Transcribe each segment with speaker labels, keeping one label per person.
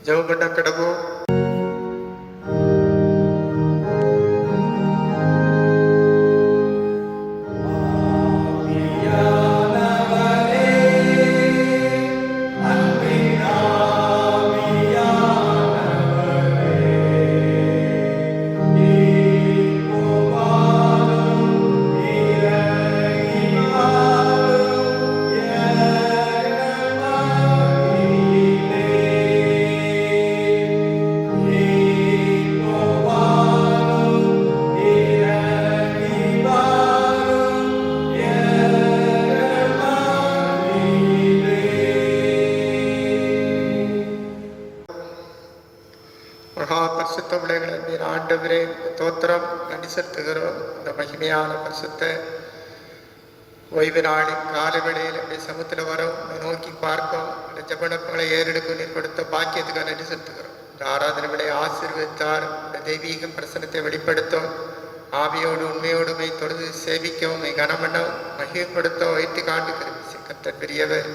Speaker 1: ஜெபம் பண்ண கடவோம். ஆண்டவரே தோத்திரம் நன்றி செலுத்துகிறோம். இந்த மகிமையான பரிசுத்த ஓய்வு நாளின் காலை வேளையில் அப்படி சமூகத்தில் வரும் நோக்கி பார்க்கும் இந்த ஜபனப்பங்களை ஏறெடுக்கும் நீர் கொடுத்த பாக்கியத்துக்காக நன்றி செலுத்துகிறோம். இந்த ஆராதனை விலையை ஆசீர்வதித்தார். இந்த தெய்வீக பிரசனத்தை வெளிப்படுத்தும். ஆவியோடு உண்மையோடுமை தொடர்ந்து சேவிக்கவும் கனமண்டம் மகிழ்ப்படுத்த வைத்து காண்டு கர்த்தர் பெரியவர்,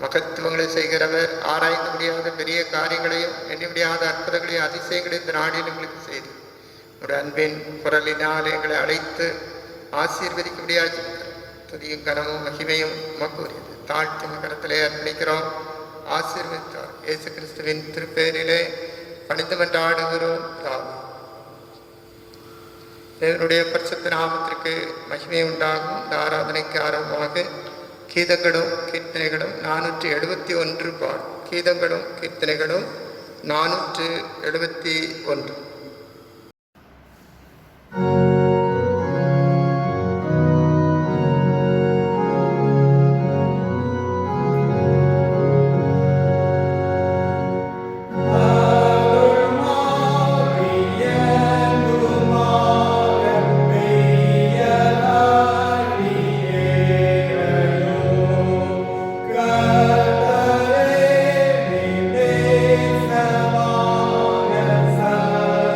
Speaker 1: மகத்துவங்களை செய்கிறவர், ஆராய்ந்து முடியாத பெரிய காரியங்களையும் எண்ணி முடியாத அற்புதங்களையும் அதிசயங்களையும் இந்த நாடில் எங்களுக்கு செய்து ஒரு அன்பின் குரலினால் எங்களை அழைத்து ஆசீர்வதிக்க முடியாது. துதியும் கனமும் மகிமையும் மக்கூறியது தாழ்த்தி கரத்திலே அர்ப்பணிக்கிறோம். ஆசீர்வதித்தார். இயேசு கிறிஸ்துவின் திருப்பேரிலே பணிந்து கொண்டாடுகிறோம். தேவனுடைய பரிசுத்த நாமத்திற்கு மகிமை உண்டாகும். இந்த ஆராதனைக்கு ஆரம்பமாக கீதங்களும் கீர்த்தனைகளும் 471 பாடல். கீதங்களும் கீர்த்தனைகளும் 471.
Speaker 2: Sa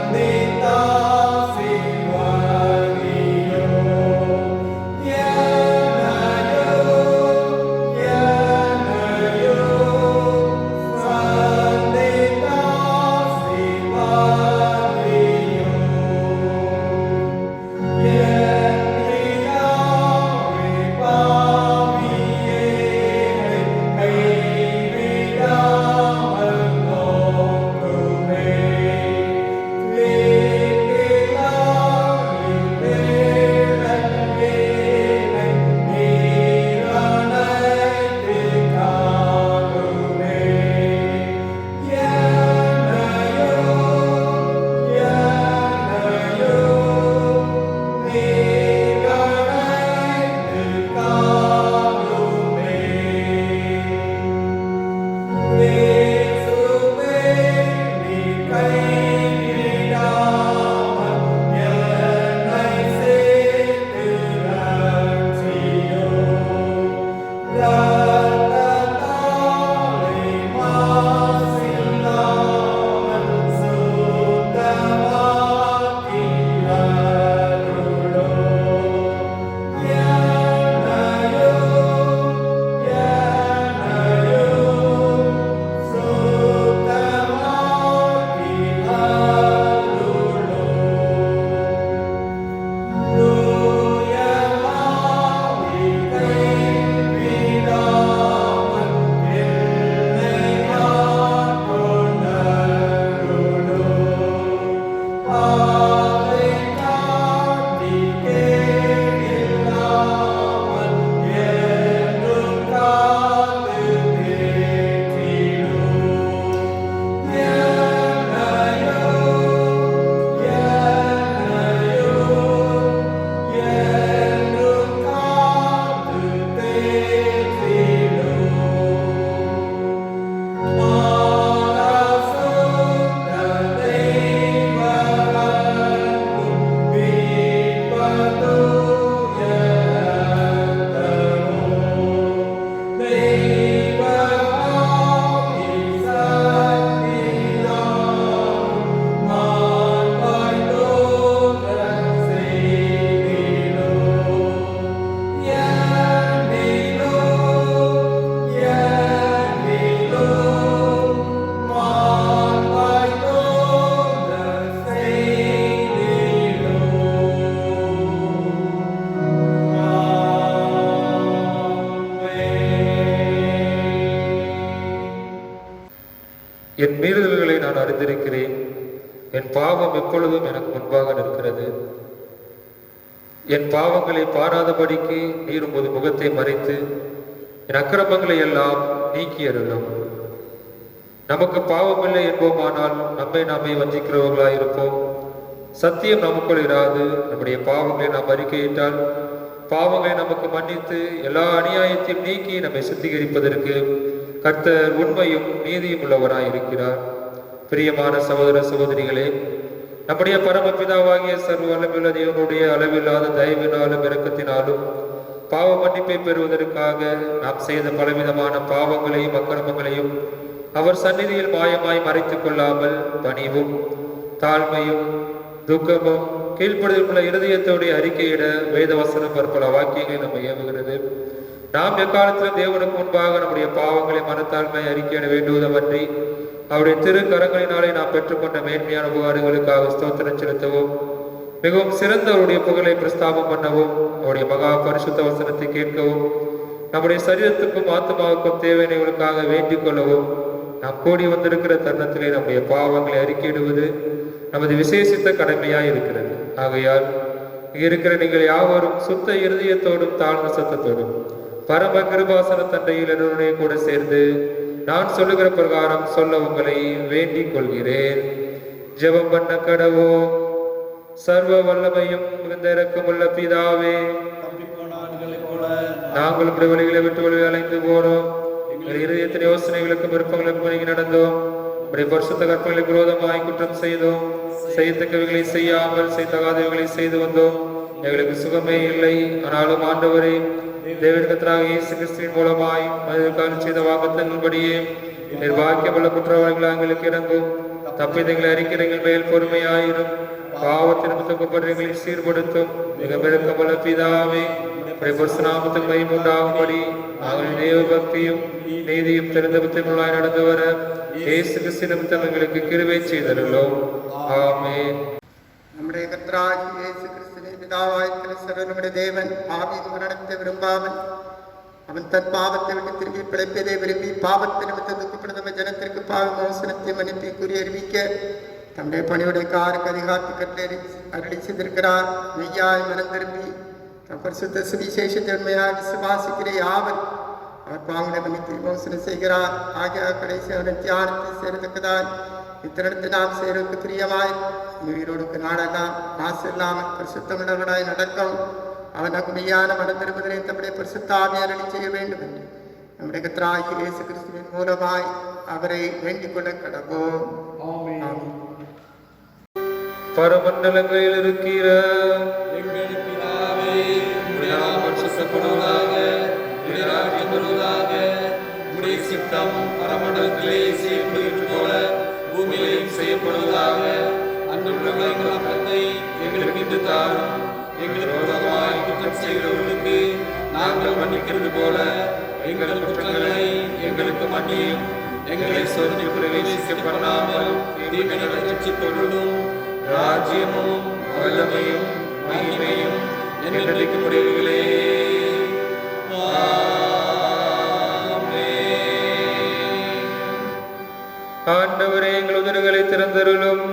Speaker 2: என் மீறுதல்களை நான் அறிந்திருக்கிறேன். என் பாவம் எப்பொழுதும் எனக்கு முன்பாக நிற்கிறது. என் பாவங்களை பாராதபடிக்கு நீர் உமது முகத்தை மறைத்து என் அக்கிரமங்களை எல்லாம் நீக்கி அருளும். நமக்கு பாவமில்லை என்போமானால் நம்மை நாமே வஞ்சிக்கிறவர்களாயிருப்போம். சத்தியம் நமக்குள் இராது. நம்முடைய பாவங்களை நாம் அறிக்கையிட்டால் பாவங்களை நமக்கு மன்னித்து எல்லா அநியாயத்தையும் நீக்கி நம்மை சுத்திகரிப்பதற்கு கர்த்தர் உண்மையும் நீதியும் உள்ளவராய் இருக்கிறார். பிரியமான சகோதர சகோதரிகளே, நம்முடைய பரமபிதாவாகிய சர்வ வல்லமையுள்ள தேவனுடைய அளவில்லாத தயவினாலும் இரக்கத்தினாலும் பாவ மன்னிப்பை பெறுவதற்காக நாம் செய்த பலவிதமான பாவங்களையும் அக்கிரமங்களையும் அவர் சந்நிதியில் மாயமாய் மறைத்துக் கொள்ளாமல் பணிவும் தாழ்மையும் துக்கமும் கீழ்ப்படுதலுள்ள இருதயத்தோடைய அறிக்கையிட வேதவசனம் பற்பல வாக்கியங்களை நம்ம ஏவுகிறது. நாம் எக்காலத்திலும் தேவனுக்கு முன்பாக நம்முடைய பாவங்களை மனத்தாழ்மை அறிக்கையிட வேண்டுவதன்றி அவருடைய திரு கரங்களினாலே நாம் பெற்றுக்கொண்ட மேன்மையான உபகாரங்களுக்காக ஸ்தோத்திரம் செலுத்தவும் மிகவும் சிறந்த அவருடைய புகழை பிரஸ்தாபம் பண்ணவும் அவருடைய மகா பரிசுத்த வசனத்தை கேட்கவும் நம்முடைய சரீரத்துக்கும் ஆத்மாவுக்கும் தேவையானவர்களுக்காக வேண்டிக் கொள்ளவும் நாம் கூடி வந்திருக்கிற தருணத்திலே நம்முடைய பாவங்களை அறிக்கையிடுவது நமது விசேஷித்த கடமையாய் இருக்கிறது. ஆகையால் இருக்கிற நீங்கள் யாவரும் சுத்த இருதயத்தோடும் தாழ்ந்த சத்தத்தோடும் பரம கிருபாசன தண்டையில் என்னுடைய கூட சேர்ந்து நான் சொல்லுகிற பிரகாரம் சொல்ல உங்களை வேண்டிக் கொள்கிறேன். ஜெபம் பண்ண கடவோம். சர்வ வல்லமையும் மிகுந்த இரக்கமுள்ள பிதாவே, நாங்கள் வழிகளை விட்டு வழி அலைந்து போனோம். எங்கள் இருதயத்தின் யோசனைகளுக்கும் விருப்பங்களுக்கும் வழங்கி நடந்தோம். உடைய பரிசுத்த கற்பனைகளுக்கு விரோதமாய் குற்றம் செய்தோம். செய்யத்தக்கவைகளை செய்யாமல் செய்தகாதவைகளை செய்து வந்தோம். எங்களுக்கு சுகமே இல்லை. ஆனாலும் ஆண்டவரே, தேவன் கர்த்தராகிய இயேசு கிறிஸ்துவின் மூலமாய் மனிதர்களுக்காக செய்த வாக்குத்தத்தங்களின்படியே நிர்வாகிக்கமுள்ள குற்றவாளிகள் எங்களுக்கு இறங்கும். தப்பிதங்களை அறிக்கிறங்கள் மேல் பொறுமையாயிரும். பாவத்தின் நிமித்தப்படுறீங்களை சீர்படுத்தும். மிக மிருக்கமுள்ள பிதாவே, நாமத்துக்கு மகிமை உண்டாகும்படி நாங்கள் தேவ பக்தியும் நீதியும் தெரிந்த புத்திரங்களாய் நடந்து வர இயேசு கிறிஸ்து நிமித்தம் எங்களுக்கு கிருபை செய்தருளோம். ஆமென்.
Speaker 1: நம்முடைய கர்த்தராகிய இயேசு கிறிஸ்துவின் பிதாவாய் நம்முடைய தேவன் பாவியின் மரணத்தை விரும்பாமல் அவன் தன் பாவத்தை விட்டு திரும்பி பிழைப்பதை விரும்பி பாவத்தை நிமித்தம் துக்கப்படுத்த ஜனத்திற்கு பாவ மோசனத்தை மன்னிப்பை கூறி அறிவிக்க தம்முடைய பணியுடைய காருக்கு அதிகாரத்தை கட்டளை அருளி செய்திருக்கிறார். மெய்யாய் மனம் திரும்பி தம் பரிசுத்த சுவிசேஷத்தை உண்மையாக விசுவாசிக்கிற யாவர் அவர் பாவங்களை மன்னித்து மோசனம் செய்கிறார். ஆகிய கடைசி அவரின் தியானத்தை சேரத்தக்கதால் இத்தனத்தை நாம் சேருக்கு பிரியமாய் உயிரோடுக்கு நாடெல்லாம் மாசு இல்லாமல் பரிசுத்தமுள்ளவனாய் நடக்கும். அவன் மெய்யான மனம் திரும்புதலை தம்முடைய பரிசுத்தாவியால் அருளி செய்ய வேண்டும் என்று நம்முடைய கர்த்தராகிய இயேசு கிறிஸ்துவின் மூலமாய் அவரை வேண்டிக் கொள்ள கடவோம்.
Speaker 2: பரமண்டலங்களில் இருக்கிற
Speaker 3: எங்கள் பிதாவே, உம்முடைய நாமம் பரிசுத்தப்படுவதாக, உம்முடைய ராஜ்யம் வருவதாக, உம்முடைய சித்தம் பரமண்டலத்திலே செய்யப்படுவது போல பூமியிலேயும் செய்யப்படுவதாக. அன்றுள்ள எங்கள் அப்பத்தை எங்களுக்கு இன்று தாரும். எங்களுக்கு விரோதமாய் குற்றம் செய்கிறவர்களுக்கு நாங்கள் மன்னிக்கிறது போல எங்கள் குற்றங்களை எங்களுக்கு மன்னியும். எங்களை சோதனையில் பிரவேசிக்க பண்ணாமல் தீமையை ரட்சித்தருளும். ராஜ்யமும் வல்லமையும் மகிமையும் என்றென்றைக்கு முடிவுகளே.
Speaker 2: ஆண்டவரே, எங்கள் உதடுகளை திறந்தருளும்.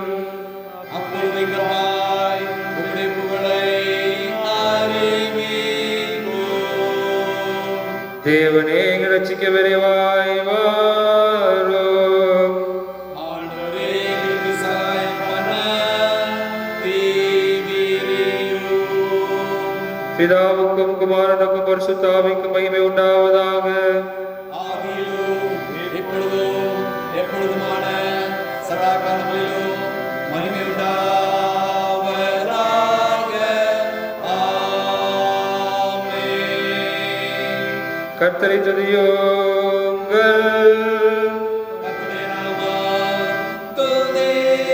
Speaker 3: அப்பொழுது எங்கள் வாய் உம்முடைய புகழை அறிவிக்கும்.
Speaker 2: தேவனே, எங்கள் ரட்சிக்க விரைவாய் வாரும்.
Speaker 3: ஆண்டவரே, எங்களுக்கு சகாயம் பண்ண தீவிரியும்.
Speaker 2: பிதாவுக்கும் குமாரனுக்கும் பரிசுத்த ஆவிக்கும் மகிமை உண்டாவதாக.
Speaker 3: ஆதியிலும் இப்பொழுதும் எப்பொழுதுமான சதா காலங்களிலும் மகிமை உண்டாவதாக. ஆமென்.
Speaker 2: கர்த்தரை துதியுங்கள்.
Speaker 3: கர்த்தருடைய நாமம் துதிக்கப்படுவதாக.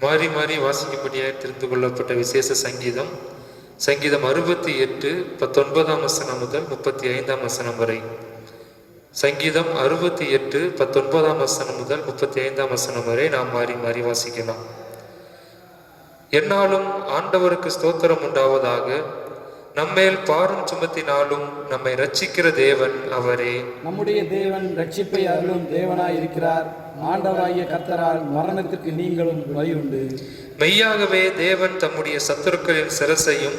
Speaker 2: மாறி மாறி வாசிக்கப்படியாக தெரிந்து கொள்ளப்பட்ட விசேஷ சங்கீதம் 68 19 வசனம் முதல் 35 வசனம் வரை. சங்கீதம் 68 19 வசனம் முதல் 35 வசனம் வரை நாம் மாறி மாறி வாசிக்கலாம். என்னாலும் ஆண்டவருக்கு ஸ்தோத்திரம் உண்டாவதாக. நம்மேல் பாரம் சுமத்தினாலும் நம்மை இரட்சிக்கிற தேவன் அவரே.
Speaker 3: நம்முடைய தேவன் ரட்சிப்பை அருளும் தேவனாய் இருக்கிறார். ஆண்டவராகிய கர்த்தரால் மரணத்திற்கு நீங்களும் வழியுண்டு.
Speaker 2: மெய்யாகவே தேவன் தம்முடைய சத்துருக்களின் சிரசையும்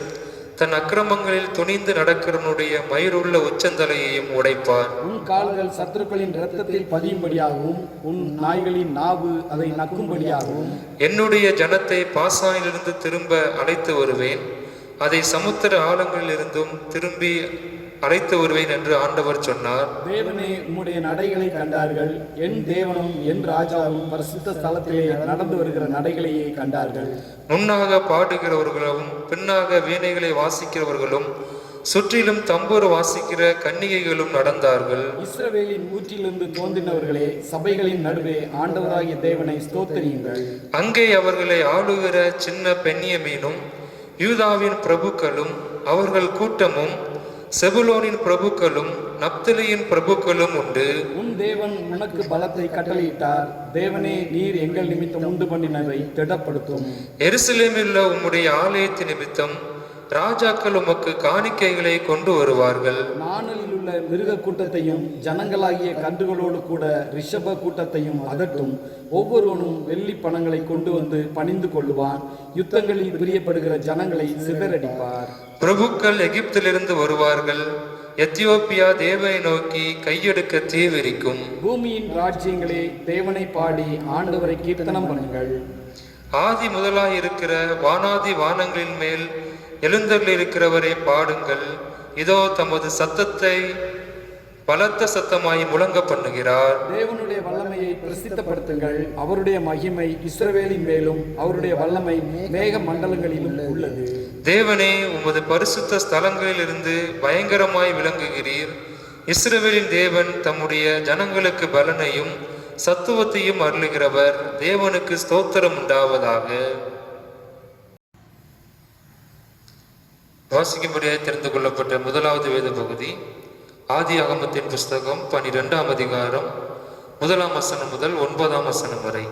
Speaker 2: தன் அக்கிரமங்களில் துணிந்து நடக்கிறவனுடைய மயிருள்ள உச்சந்தலையையும் உடைப்பார்.
Speaker 3: உன் கால்கள் சத்துருக்களின் இரத்தத்தில் பதியும்படியாகவும் உன் நாய்களின் நாவு அதை நக்கும்படியாகவும்
Speaker 2: என்னுடைய ஜனத்தை பாசானிலிருந்து திரும்ப அழைத்து வருவேன், அதை சமுத்திர ஆழங்களிலிருந்தும் திரும்பி அழைத்து வருவேன் என்று ஆண்டவர் சொன்னார்.
Speaker 3: தேவனே, உம்முடைய நடைகளை கண்டார்கள். என் தேவனும் என் ராஜாவும் பரிசுத்த ஸ்தலத்திலே நடந்து வருகிற நடைகளையே கண்டார்கள்.
Speaker 2: முன்னாக பாடுகிறவர்களும் பின்னாக வீணைகளை வாசிக்கிறவர்களும் சுற்றிலும் தம்பூர் வாசிக்கிற கன்னிகைகளும் நடந்தார்கள்.
Speaker 3: இஸ்ரவேலின் ஊற்றிலிருந்து தோன்றினவர்களே, சபைகளின் நடுவே ஆண்டவராகிய தேவனை ஸ்தோத்திரியுங்கள்.
Speaker 2: அங்கே அவர்களை ஆளுகிற சின்ன பென்யமீனும் யூதாவின் பிரபுக்களும் அவர்கள் கூட்டமும் செபுலோனின் பிரபுக்களும் நப்தலியின் பிரபுக்களும் உண்டு.
Speaker 3: உன் தேவன் உனக்கு பலத்தை கட்டளையிட்டார். தேவனே, நீர் எங்கள் நிமித்தம் உண்டு பண்ணினதை திடப்படுத்தும்.
Speaker 2: எருசலேமில் உள்ள உம்முடைய ஆலயத்தின் நிமித்தம் ராஜாக்கள் உமக்கு காணிக்கைகளை கொண்டு வருவார்கள்.
Speaker 3: நாணலில் உள்ள மிருக கூட்டத்தையும் ஜனங்களாகிய கன்றுகளோடு கூட ரிஷப கூட்டத்தையும் அதட்டும். ஒவ்வொருவனும் வெள்ளி பணங்களை கொண்டு வந்து பணிந்து கொள்ளுவான். யுத்தங்களில் பிரியப்படுகிற ஜனங்களை சிதறடிப்பார்.
Speaker 2: பிரபுக்கள் எகிப்திலிருந்து வருவார்கள். எத்தியோப்பியா தேவனை நோக்கி கையெடுக்க தீவிரிக்கும்.
Speaker 3: பூமியின் ராஜ்யங்களே, தேவனை பாடி ஆண்டவரை கீர்த்தனம் பண்ணுங்கள்.
Speaker 2: ஆதி முதலாய் இருக்கிற வானாதி வானங்களின் மேல் எழுந்தருளிருக்கிறவரை பாடுங்கள். இதோ தமது சத்தத்தை பலத்த சத்தமாய் முழங்க பண்ணுகிறார்.
Speaker 3: தேவனுடைய வல்லமையை பிரசித்தப்படுத்துங்கள். அவருடைய மகிமை இஸ்ரவேலின் மேலும் அவருடைய வல்லமை மேக மண்டலங்களிலும் உள்ளது.
Speaker 2: தேவனே, உமது பரிசுத்த ஸ்தலங்களிலிருந்து பயங்கரமாய் விளங்குகிறீர். இஸ்ரவேலின் தேவன் தம்முடைய ஜனங்களுக்கு பலனையும் சத்துவத்தையும் அருளுகிறவர். தேவனுக்கு ஸ்தோத்திரம் உண்டாவதாக. வாசிக்கும்படியாக தெரிந்து கொள்ளப்பட்ட முதலாவது வேத பகுதி ஆதியாகமத்தின் புஸ்தகம் 12ஆம் அதிகாரம் 1ஆம் வசனம் முதல் 9ஆம் வசனம் வரை.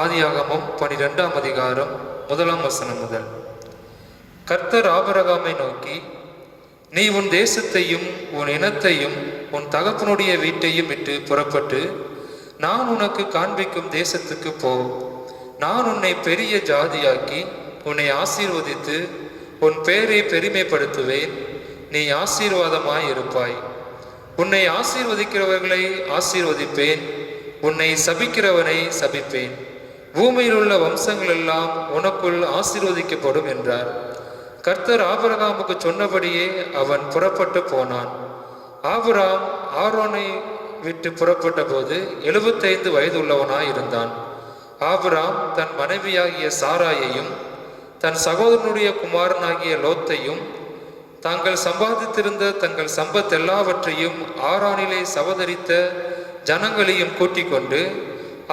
Speaker 2: ஆதியாகமம் 12ஆம் அதிகாரம் 1ஆம் வசனம் முதல். கர்த்தர் ஆபிரகாமை நோக்கி, நீ உன் தேசத்தையும் உன் இனத்தையும் உன் தகப்பனுடைய வீட்டையும் விட்டு புறப்பட்டு நான் உனக்கு காண்பிக்கும் தேசத்துக்கு போ. நான் உன்னை பெரிய ஜாதியாக்கி உன்னை ஆசீர்வதித்து உன் பெயரை பெருமைப்படுத்துவேன். நீ ஆசீர்வாதமாய் இருப்பாய். உன்னை ஆசீர்வதிக்கிறவர்களை ஆசீர்வதிப்பேன், உன்னை சபிக்கிறவனை சபிப்பேன். பூமியில் உள்ள வம்சங்கள் எல்லாம் உனக்குள் ஆசீர்வதிக்கப்படும் என்றார். கர்த்தர் ஆபிரகாமுக்கு சொன்னபடியே அவன் புறப்பட்டு போனான். ஆபிரகாம் ஆரோனை விட்டு புறப்பட்ட போது 75 வயது உள்ளவனாய் இருந்தான். ஆபிரகாம் தன் மனைவியாகிய சாராயையும் தன் சகோதரனுடைய குமாரனாகிய லோத்தையும் தாங்கள் சம்பாதித்திருந்த தங்கள் சம்பத் எல்லாவற்றையும் ஆரானிலே சவதரித்த ஜனங்களையும் கூட்டிக் கொண்டு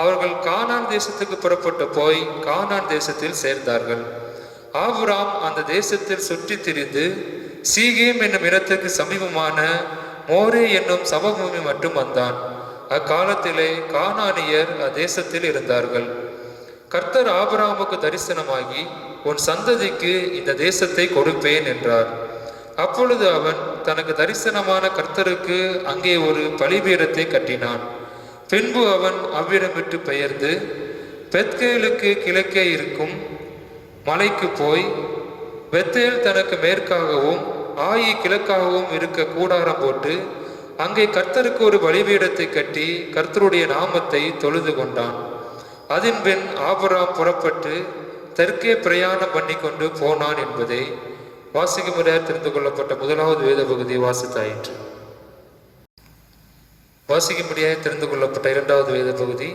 Speaker 2: அவர்கள் கானான் தேசத்துக்கு புறப்பட்டு போய் கானான் தேசத்தில் சேர்ந்தார்கள். ஆபிரகாம் அந்த தேசத்தில் சுற்றி திரிந்து சீகேம் என்னும் இடத்திற்கு சமீபமான மோரே என்னும் சமபூமி மட்டும் வந்தான். அக்காலத்திலே கானானியர் அத்தேசத்தில் இருந்தார்கள். கர்த்தர் ஆபிரகாமுக்கு தரிசனமாகி, உன் சந்ததிக்கு இந்த தேசத்தை கொடுப்பேன் என்றார். அப்பொழுது அவன் தனக்கு தரிசனமான கர்த்தருக்கு அங்கே ஒரு பலிபீடத்தை கட்டினான். பின்பு அவன் அவ்விடம் விட்டு பெயர்ந்து பெத்கேலுக்கு கிழக்கே இருக்கும் மலைக்கு போய் பெத்தேல் தனக்கு மேற்காகவும் ஆயி கிழக்காகவும் இருக்க கூடாரம் போட்டு அங்கே கர்த்தருக்கு ஒரு பலிபீடத்தை கட்டி கர்த்தருடைய நாமத்தை தொழுது கொண்டான். அதன்பின் ஆபிரகாம் புறப்பட்டு தெற்கே பிரயாணம் பண்ணி கொண்டு போனான் என்பதை வாசிக்கும்படியாக தெரிந்து கொள்ளப்பட்ட முதலாவது வேத பகுதியை வாசித்தாயிற்று. வாசிக்கும்படியாக தெரிந்து கொள்ளப்பட்ட இரண்டாவது வேத பகுதி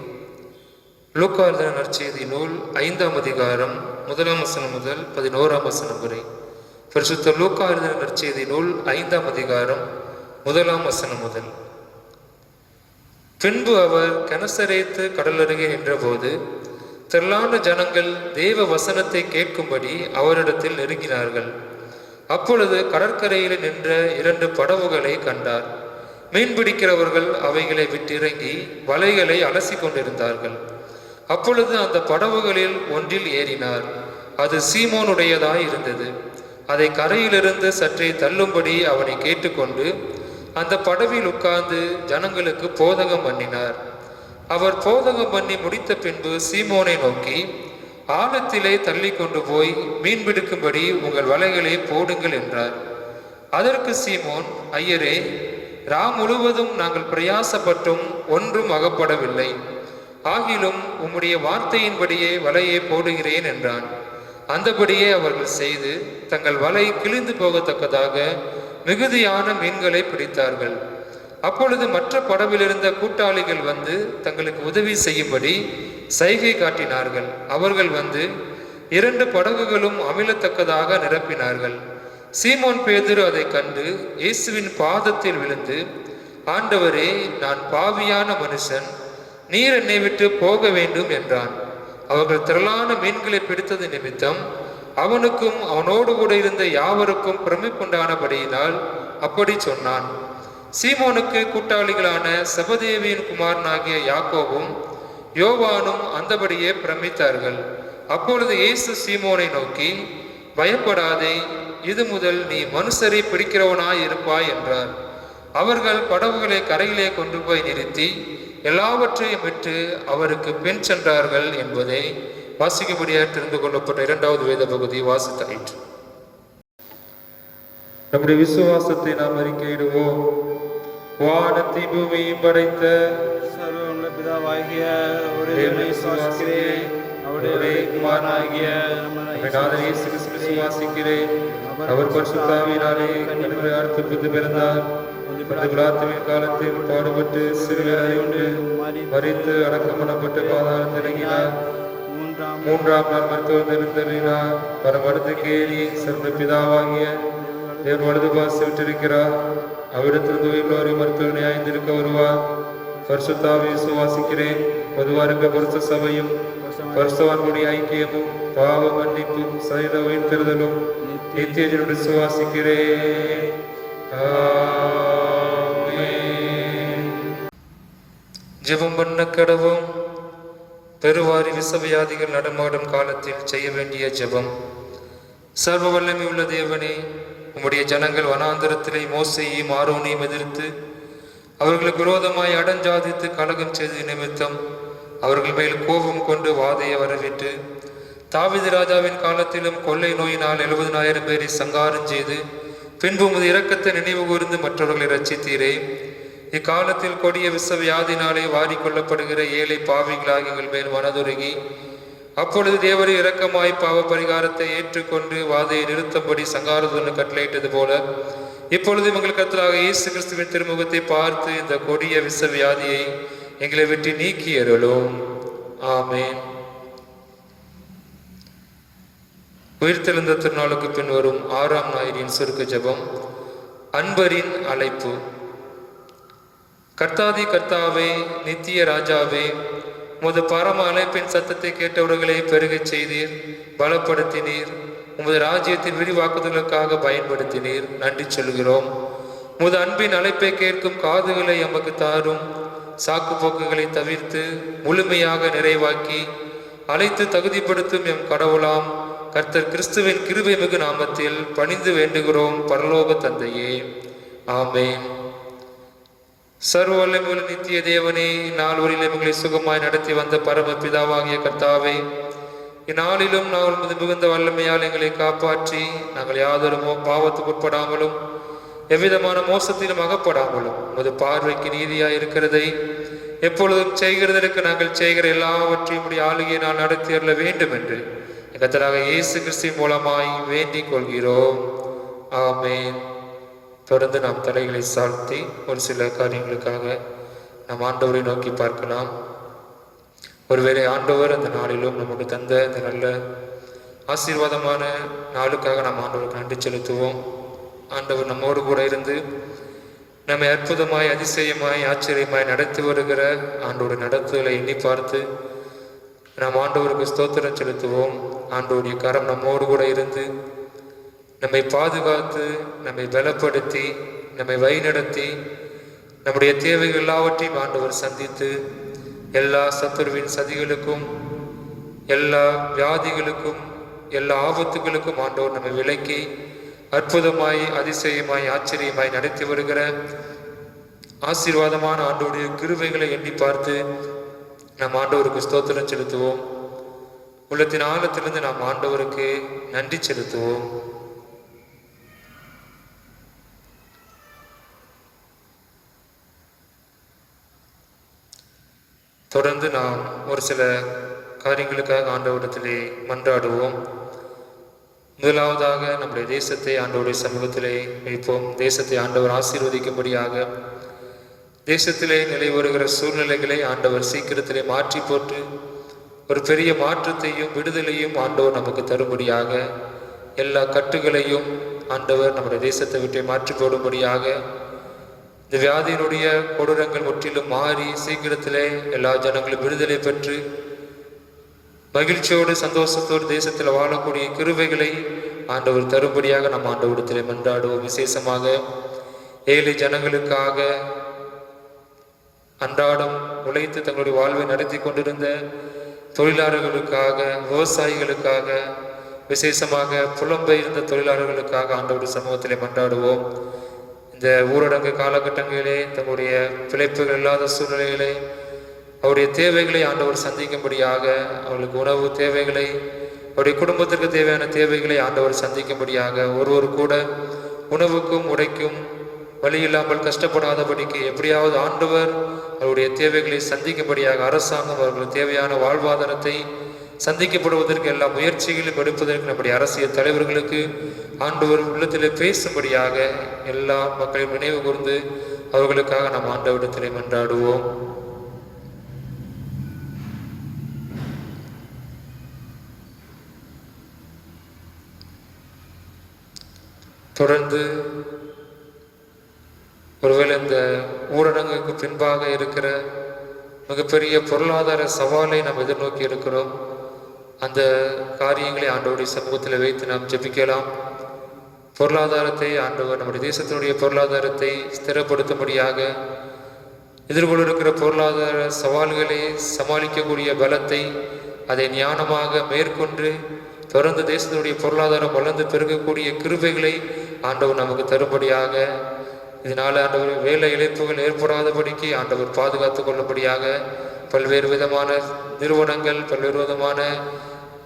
Speaker 2: லூக்கா எழுதின நற்செய்தி நூல் 5ஆம் அதிகாரம் 1ஆம் வசனம் முதல் 11ஆம் வசனம் வரை. பரிசுத்த லூக்கா எழுதின நற்செய்தி நூல் 5ஆம் அதிகாரம் 1ஆம் வசனம் முதல். பின்பு அவர் கெனசரேத்து கடலருகே நின்றபோது திரளான ஜனங்கள் தேவ வசனத்தை கேட்கும்படி அவரிடத்தில் நெருங்கினார்கள். அப்பொழுது கடற்கரையில் நின்ற 2 படவுகளை கண்டார். மீன்பிடிக்கிறவர்கள் அவைகளை விட்டிறங்கி வலைகளை அலசி கொண்டிருந்தார்கள். அப்பொழுது அந்த படவுகளில் ஒன்றில் ஏறினார். அது சீமோனுடையதாய் இருந்தது. அதை கரையிலிருந்து சற்றே தள்ளும்படி அவனை கேட்டுக்கொண்டு அந்த படவில் உட்கார்ந்து ஜனங்களுக்கு போதகம் பண்ணினார். அவர் போதகம் பண்ணி முடித்த பின்பு சீமோனை நோக்கி, ஆழத்திலே தள்ளி கொண்டு போய் மீன் பிடிக்கும்படி உங்கள் வலைகளை போடுங்கள் என்றார். அதற்கு சீமோன், ஐயரே, முழுவதும் நாங்கள் பிரயாசப்பட்டும் ஒன்றும் அகப்படவில்லை, ஆகிலும் உம்முடைய வார்த்தையின்படியே வலையை போடுகிறேன் என்றான். அந்தபடியே அவர்கள் செய்து தங்கள் வலை கிழிந்து போகத்தக்கதாக மிகுதியான மீன்களை பிடித்தார்கள். அப்பொழுது மற்ற படவிலிருந்த கூட்டாளிகள் வந்து தங்களுக்கு உதவி செய்யும்படி சைகை காட்டினார்கள். அவர்கள் வந்து 2 படகுகளும் அமிழத்தக்கதாக நிரப்பினார்கள். சீமோன் பேதுரு அதை கண்டு இயேசுவின் பாதத்தில் விழுந்து, ஆண்டவரே, நான் பாவியான மனுஷன், நீர் என்னை விட்டு போக வேண்டும் என்றான். அவர்கள் திரளான மீன்களை பிடித்தது நிமித்தம் அவனுக்கும் அவனோடு கூட இருந்த யாவருக்கும் பிரமிப்புண்டானபடியினால் அப்படி சொன்னான். சீமோனுக்கு கூட்டாளிகளான செபதேவியின் குமாரனாகிய யாக்கோவும் யோவானும் அந்தபடியே பிரமித்தார்கள். அப்பொழுது இயேசு சீமோனை நோக்கி, பயப்படாதே, இது முதல் நீ மனுஷரை பிடிக்கிறவனாய் இருப்பாய் என்றார். அவர்கள் படகுகளை கரையிலே கொண்டு போய் நிறுத்தி எல்லாவற்றையும் விட்டு அவருக்கு பின் சென்றார்கள் என்பதை வாசிக்கும்படியாக தெரிந்து கொள்ளப்பட்ட 2வது வேத பகுதி வாசித்தாயிற்று. நம்முடைய விசுவாசத்தை நாம் அறிக்கையிடுவோம். வானத்தை பூமியையும் படைத்த
Speaker 4: சர்வ பிதாவாகிய ஒரே தேவனை விசுவாசிக்கிறேன். அவருடைய குமாரனாகிய
Speaker 2: இயேசு கிறிஸ்துவை விசுவாசிக்கிறேன். அவர் பரிசுத்தாவியினாலே கன்னிமரியாளுக்கு பிறந்தார். பிலாத்துவின் காலத்தில் பாடுபட்டு சிறுவராய் உண்டு மரித்து அடக்கம் பண்ணப்பட்டு பாதாளத்தில் இறங்கினார். 3ஆம் நாள் மருத்துவத்திருந்தார். பரமடத்துக்கு ஏறி சர்வ பிதாவாகிய தேவன் வலது பாசி விட்டிருக்கிறார். அவ்விடத்திலிருந்து உயிரோரை மருத்துவனை ஆய்ந்திருக்க வருவார். பரிசுத்தாவை விசுவாசிக்கிறேன். பொதுவாருங்க பரிசு சபையும் பரிசுத்தவான்களுடைய ஐக்கியமும் பாவ மன்னிப்பும் சரீர உயிர்த்தெழுதலும் நித்திய ஜீவனை விசுவாசிக்கிறேன். ஜெபம் பண்ண கடவும். பெருவாரி விசவியாதிகள் நடமாடும் காலத்தில் செய்ய வேண்டிய ஜெபம். சர்வ வல்லமை உள்ள தேவனே, உம்முடைய ஜனங்கள் வனாந்தரத்திலே மோசேயையும் ஆரோனையும் எதிர்த்து அவர்களுக்கு விரோதமாய் அடஞ்சாதித்து கலகம் செய்த நிமித்தம் அவர்கள் மேல் கோபம் கொண்டு வாதையை வரவிட்டு தாவீது ராஜாவின் காலத்திலும் கொள்ளை நோயினால் 70,000 பேரை சங்காரம் செய்து பின்பு உமது இரக்கத்தை நினைவு கூர்ந்து மற்றவர்களை ரட்சித்தீரே. இக்காலத்தில் கொடிய விசவியாதினாலே வாரிக்கொள்ளப்படுகிற ஏழை பாவிகளாக எங்கள் மேல் மனதுருகி அப்பொழுது தேவரை இரக்கமாய் பாவ பரிகாரத்தை ஏற்றுக்கொண்டு வாதையை நிறுத்தபடி சங்காரத்துடன் கட்டளையிட்டது போல இப்பொழுது எங்கள் கர்த்தராக இயேசு கிறிஸ்துவின் திருமுகத்தை பார்த்து இந்த கொடிய விசவியாதியை எங்களை விட்டு நீக்கி அருளும். ஆமேன். உயிர்த்தெழுந்த திருநாளுக்கு பின் வரும் 6ஆம் ஞாயிறின் சுருக்க ஜெபம். அன்பரின் அழைப்பு. கர்த்தாதி கர்த்தாவே, நித்திய ராஜாவே, உமது பரம அழைப்பின் சத்தத்தை கேட்டவர்களை பெருகச் செய்தீர், பலப்படுத்தினீர், உமது ராஜ்யத்தின் விரிவாக்குதலுக்காக பயன்படுத்தினீர். நன்றி சொல்கிறோம். உமது அன்பின் அழைப்பை கேட்கும் காதுகளை எமக்கு தாரும். சாக்கு போக்குகளை தவிர்த்து முழுமையாக நிறைவாக்கி அழைத்து தகுதிப்படுத்தும் எம் கடவுளாம் கர்த்தர் கிறிஸ்துவின் கிருபை மிகு நாமத்தில் பணிந்து வேண்டுகிறோம் பரலோக தந்தையே. ஆமேன். சர்வ வல்லமையுள்ள நித்திய தேவனே, இந்நாள்வரில் எங்களை சுகமாய் நடத்தி வந்த பரம பிதாவாகிய கர்த்தாவே, இந்நாளிலும் நாங்கள் உமது மிகுந்த வல்லமையால் எங்களை காப்பாற்றி நாங்கள் யாதொரு பாவத்துக்கு உட்படாமலும் எவ்விதமான மோசத்திலும் அகப்படாமலும் உமது பார்வைக்கு நீதியாய் இருக்கிறதை எப்பொழுதும் செய்கிறதற்கு நாங்கள் செய்கிற எல்லாவற்றையும் உடைய ஆளுகையினால் நடத்தி அருள வேண்டும் என்று கர்த்தராக இயேசு கிறிஸ்துவின் மூலமாய் வேண்டிக் கொள்கிறோம். ஆமேன். தொடர்ந்து நாம் தலைகளை சாழ்த்தி ஒரு சில காரியங்களுக்காக நாம் ஆண்டவரை நோக்கி பார்க்கலாம். ஒருவேளை ஆண்டவர் அந்த நாளிலும் நமக்கு தந்த இந்த நல்ல ஆசீர்வாதமான நாளுக்காக நாம் ஆண்டவருக்கு நன்றி செலுத்துவோம். ஆண்டவர் நம்மோடு கூட இருந்து நம்மை அற்புதமாய் அதிசயமாய் ஆச்சரியமாய் நடத்தி வருகிற ஆண்டோட நடத்துதலை எண்ணி பார்த்து நாம் ஆண்டவருக்கு ஸ்தோத்திரம் செலுத்துவோம். ஆண்டவருடைய கரம் நம்மோடு கூட இருந்து நம்மை பாதுகாத்து நம்மை பலப்படுத்தி நம்மை வழிநடத்தி நம்முடைய தேவைகள் எல்லாவற்றையும் ஆண்டவர் சந்தித்து எல்லா சத்துருவின் சதிகளுக்கும் எல்லா வியாதிகளுக்கும் எல்லா ஆபத்துகளுக்கும் ஆண்டவர் நம்மை விலக்கி அற்புதமாய் அதிசயமாய் ஆச்சரியமாய் நடத்தி வருகிற ஆசீர்வாதமான ஆண்டவருடைய கிருபைகளை எண்ணி பார்த்து நாம் ஆண்டவருக்கு ஸ்தோத்திரம் செலுத்துவோம். உள்ளத்தின் ஆழத்திலிருந்து நாம் ஆண்டவருக்கு நன்றி செலுத்துவோம். தொடர்ந்து நாம் ஒரு சில காரியங்களுக்காக ஆண்டவரிடத்திலே மன்றாடுவோம். முதலாவதாக நம்முடைய தேசத்தை ஆண்டவருடைய சமூகத்திலே வைப்போம். தேசத்தை ஆண்டவர் ஆசீர்வதிக்கும்படியாக, தேசத்திலே நிலை வருகிற சூழ்நிலைகளை ஆண்டவர் சீக்கிரத்திலே மாற்றி போட்டு ஒரு பெரிய மாற்றத்தையும் விடுதலையும் ஆண்டவர் நமக்கு தரும்படியாக, எல்லா கட்டுகளையும் ஆண்டவர் நம்முடைய தேசத்தை விட்டு மாற்றி போடும்படியாக, இந்த வியாதியினுடைய கொடூரங்கள் முற்றிலும் மாறி சீக்கிரத்திலே எல்லா ஜனங்களும் விடுதலை பெற்று மகிழ்ச்சியோடு சந்தோஷத்தோடு தேசத்தில் வாழக்கூடிய கிருபைகளை ஆண்டவர் தரும்படியாக நம்ம ஆண்டவரிடத்திலே மன்றாடுவோம். விசேஷமாக ஏழை ஜனங்களுக்காக, அன்றாடம் உழைத்து தங்களுடைய வாழ்வை நடத்தி கொண்டிருந்த தொழிலாளர்களுக்காக, விவசாயிகளுக்காக, விசேஷமாக புலம்பெயர்ந்த தொழிலாளர்களுக்காக ஆண்டவருடைய சமூகத்திலே மன்றாடுவோம். இந்த ஊரடங்கு காலகட்டங்களிலே தங்களுடைய பிழைப்புகள் இல்லாத சூழ்நிலைகளை, அவருடைய தேவைகளை ஆண்டவர் சந்திக்கும்படியாக, அவர்களுக்கு உணவு தேவைகளை, அவருடைய குடும்பத்திற்கு தேவையான தேவைகளை ஆண்டவர் சந்திக்கும்படியாக, ஒருவர் கூட உணவுக்கும் உடைக்கும் வழி இல்லாமல் கஷ்டப்படாதபடிக்கு எப்படியாவது ஆண்டவர் அவருடைய தேவைகளை சந்திக்கும்படியாக, அரசாங்கம் அவர்களுக்கு தேவையான வாழ்வாதாரத்தை சந்திக்கப்படுவதற்கு எல்லா முயற்சிகளையும் எடுப்பதற்கு நம்முடைய அரசியல் தலைவர்களுக்கு ஆண்டவர் உள்ளத்திலே பேசும்படியாக எல்லா மக்களையும் நினைவு கூர்ந்து அவர்களுக்காக நாம் ஆண்டவரிடத்திலே மன்றாடுவோம். தொடர்ந்து ஒருவேளை இந்த ஊரடங்குக்கு பின்பாக இருக்கிற மிகப்பெரிய பொருளாதார சவாலை நாம் எதிர்நோக்கி இருக்கிறோம். அந்த காரியங்களை ஆண்டவருடைய சமூகத்தில் வைத்து நாம் ஜெபிக்கலாம். பொருளாதாரத்தை ஆண்டவர் நம்முடைய தேசத்தினுடைய பொருளாதாரத்தை ஸ்திரப்படுத்தும்படியாக, எதிர்கொள்ள இருக்கிற பொருளாதார சவால்களை சமாளிக்கக்கூடிய பலத்தை, அதை ஞானமாக மேற்கொண்டு தொடர்ந்து தேசத்தினுடைய பொருளாதாரம் வளர்ந்து பெருகக்கூடிய கிருபைகளை ஆண்டவர் நமக்கு தரும்படியாக, இதனால் ஆண்டவர் வேலை இழப்புகள் ஏற்படாதபடிக்கு ஆண்டவர் பாதுகாத்து கொள்ளும்படியாக, பல்வேறு விதமான நிறுவனங்கள், பல்வேறு விதமான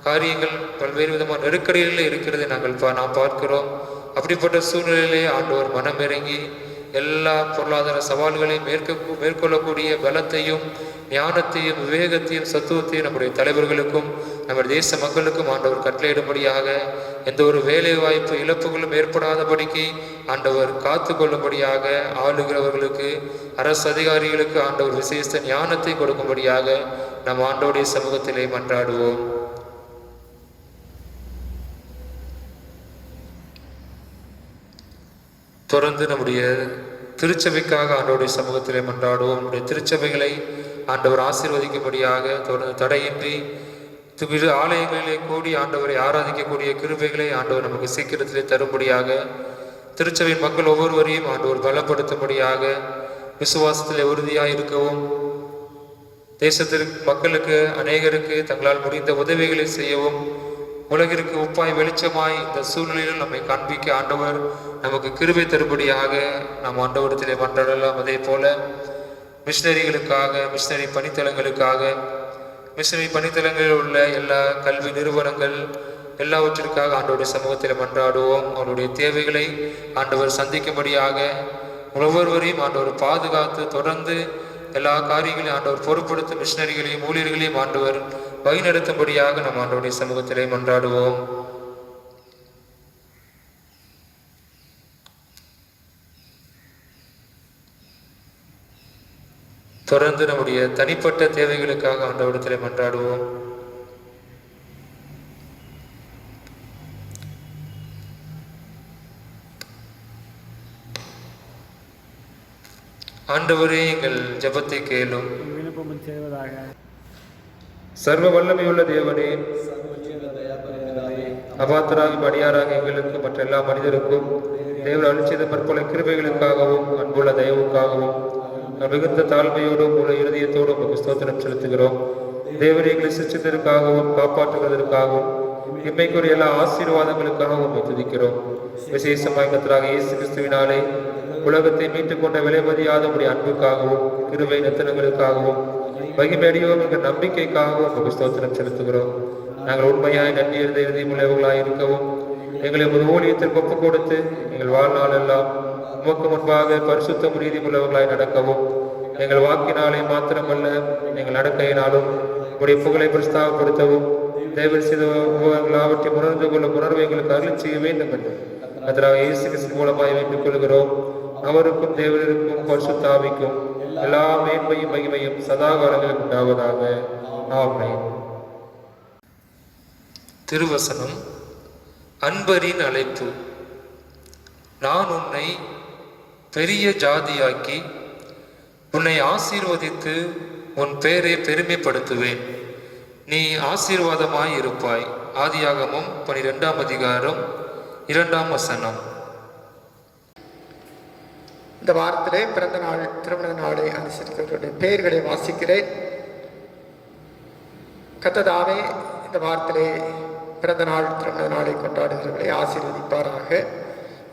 Speaker 2: காரியங்கள், பல்வேறு விதமான நெருக்கடிகளில் இருக்கிறதை நாம் பார்க்கிறோம். அப்படிப்பட்ட சூழ்நிலையிலே ஆண்டவர் மனமிறங்கி எல்லா பொருளாதார சவால்களையும் மேற்கொள்ளக்கூடிய பலத்தையும், ஞானத்தையும், விவேகத்தையும், சத்துவத்தையும் நம்முடைய தலைவர்களுக்கும் நம்முடைய தேச மக்களுக்கும் ஆண்டவர் கட்டளையிடும்படியாக, எந்த ஒரு வேலை வாய்ப்பு இழப்புகளும் ஏற்படாதபடிக்கு ஆண்டவர் காத்து கொள்ளும்படியாக, ஆளுகிறவர்களுக்கு, அரசு அதிகாரிகளுக்கு ஆண்டவர் விசேஷ ஞானத்தை கொடுக்கும்படியாக நம் ஆண்டவருடைய சமூகத்திலே மன்றாடுவோம். தொடர்ந்து நம்முடைய திருச்சபைக்காக ஆண்டவருடைய சமூகத்திலே மன்றாடுவோம். நம்முடைய திருச்சபைகளை ஆண்டவர் ஆசீர்வதிக்கும்படியாக, தொடர்ந்து தடையின்றி இரு ஆலயங்களிலே கூடி ஆண்டவரை ஆராதிக்கக்கூடிய கிருபைகளை ஆண்டவர் நமக்கு சீக்கிரத்திலே தரும்படியாக, திருச்சபையின் மக்கள் ஒவ்வொருவரையும் ஆண்டவர் பலப்படுத்தும்படியாக, விசுவாசத்திலே உறுதியாக இருக்கவும், தேசத்திற்கு மக்களுக்கு அநேகருக்கு தங்களால் முடிந்த உதவிகளை செய்யவும், உலகிற்கு உப்பாய் வெளிச்சமாய் இந்த சூழ்நிலையில் நம்மை காண்பிக்க ஆண்டவர் நமக்கு கிருபை தரும்படியாக நாம் ஆண்டவரிடத்திலே மன்றாடலாம். அதே போல மிஷனரிகளுக்காக, மிஷனரி பணித்தளங்களுக்காக, மிஷனரி பணித்தளங்களில் உள்ள எல்லா கல்வி நிறுவனங்கள் எல்லாவற்றிற்காக ஆண்டவருடைய சமூகத்தில் மன்றாடுவோம். அவருடைய தேவைகளை ஆண்டவர் சந்திக்கும்படியாக, ஒவ்வொருவரையும் ஆண்டவர் பாதுகாத்து தொடர்ந்து எல்லா காரியங்களையும் ஆண்டவர் பொறுப்படுத்த, மிஷனரிகளையும் ஊழியர்களையும் ஆண்டவர் வழிநடத்தும்படியாக நம் ஆண்டவருடைய சமூகத்திலே மன்றாடுவோம். தொடர்ந்து நம்முடைய தனிப்பட்ட தேவைகளுக்காக ஆண்டவரிடத்திலே மன்றாடுவோம். ஆண்டவரே, எங்கள் ஜெபத்தை கேளும்.
Speaker 4: விண்ணப்பம் செய்வதாக.
Speaker 2: சர்வ வல்லமையுள்ள தேவனே, அபாத்தராகி அடியாராக எங்களுக்கு மற்ற எல்லா மனிதருக்கும் தேவன் அளிச்சத பற்பல கிருபைகளுக்காகவும் அன்புள்ள தயவுக்காகவும் மிகுந்த தாழ்மையோடும் உள்ள இருதயத்தோடும் உங்களுக்கு ஸ்தோத்திரம் செலுத்துகிறோம். தேவனை எங்களை சிருஷ்டித்ததற்காகவும் காப்பாற்றுவதற்காகவும் இம்மைக்குரிய எல்லா ஆசீர்வாதங்களுக்காகவும் துதிக்கிறோம். விசேஷமாய் கர்த்தராகிய இயேசு கிறிஸ்துவினாலே உலகத்தை மீட்டுக் கொண்ட விலைமதியாதபடி அன்புக்காகவும் கிருபை நித்தனங்களுக்காகவும் மகிமையடையோம் என்ற நம்பிக்கைக்காகவும் உங்களுக்கு ஸ்தோத்திரம் செலுத்துகிறோம். நாங்கள் உண்மையாய் நன்றி எழுத இறுதியுள்ளவர்களாய் இருக்கவும் எங்களை ஒரு ஊழியத்திற்கு ஒப்புக் கொடுத்து எங்கள் வாழ்நாள் எல்லாம் உமக்கு முன்பாக பரிசுத்தம் நீதியுள்ளவர்களாய் நடக்கவும் எங்கள் வாக்கினாலே மாத்திரமல்ல எங்கள் நடக்கையினாலும் உடைய புகழை பிரஸ்தாபப்படுத்தவும் தேவன் செய்த உபகாரங்களாவற்றை உணர்ந்து கொள்ளும் உணர்வை எங்களுக்கு அருள் செய்ய வேண்டும் என்று அதனால் இயேசு கிறிஸ்து மூலமாய் வேண்டிக் கொள்கிறோம். அவருக்கும் தேவனுக்கும் பரிசுத்த ஆவிக்கும் எல்லா மேன்மையும் மகிமையும் சதா காலங்களில் உண்டாவதாக. ஆமென். திருவசனம். அன்பரின் அழைப்பு. நான் உன்னை பெரிய ஜாதியாக்கி உன்னை ஆசீர்வதித்து உன் பேரை பெருமைப்படுத்துவேன். நீ ஆசீர்வாதமாய் இருப்பாய். ஆதியாகமம் 12ஆம் அதிகாரம் 2ஆம் வசனம்.
Speaker 1: இந்த வாரத்திலே பிறந்த நாள் திருமண நாளை அனுசரிக்கிறவர்களுடைய பெயர்களை வாசிக்கிறேன். கர்த்ததாவே இந்த வாரத்திலே பிறந்த நாள் திருமண நாளை கொண்டாடுகிறவர்களை ஆசீர்வதிப்பாராக.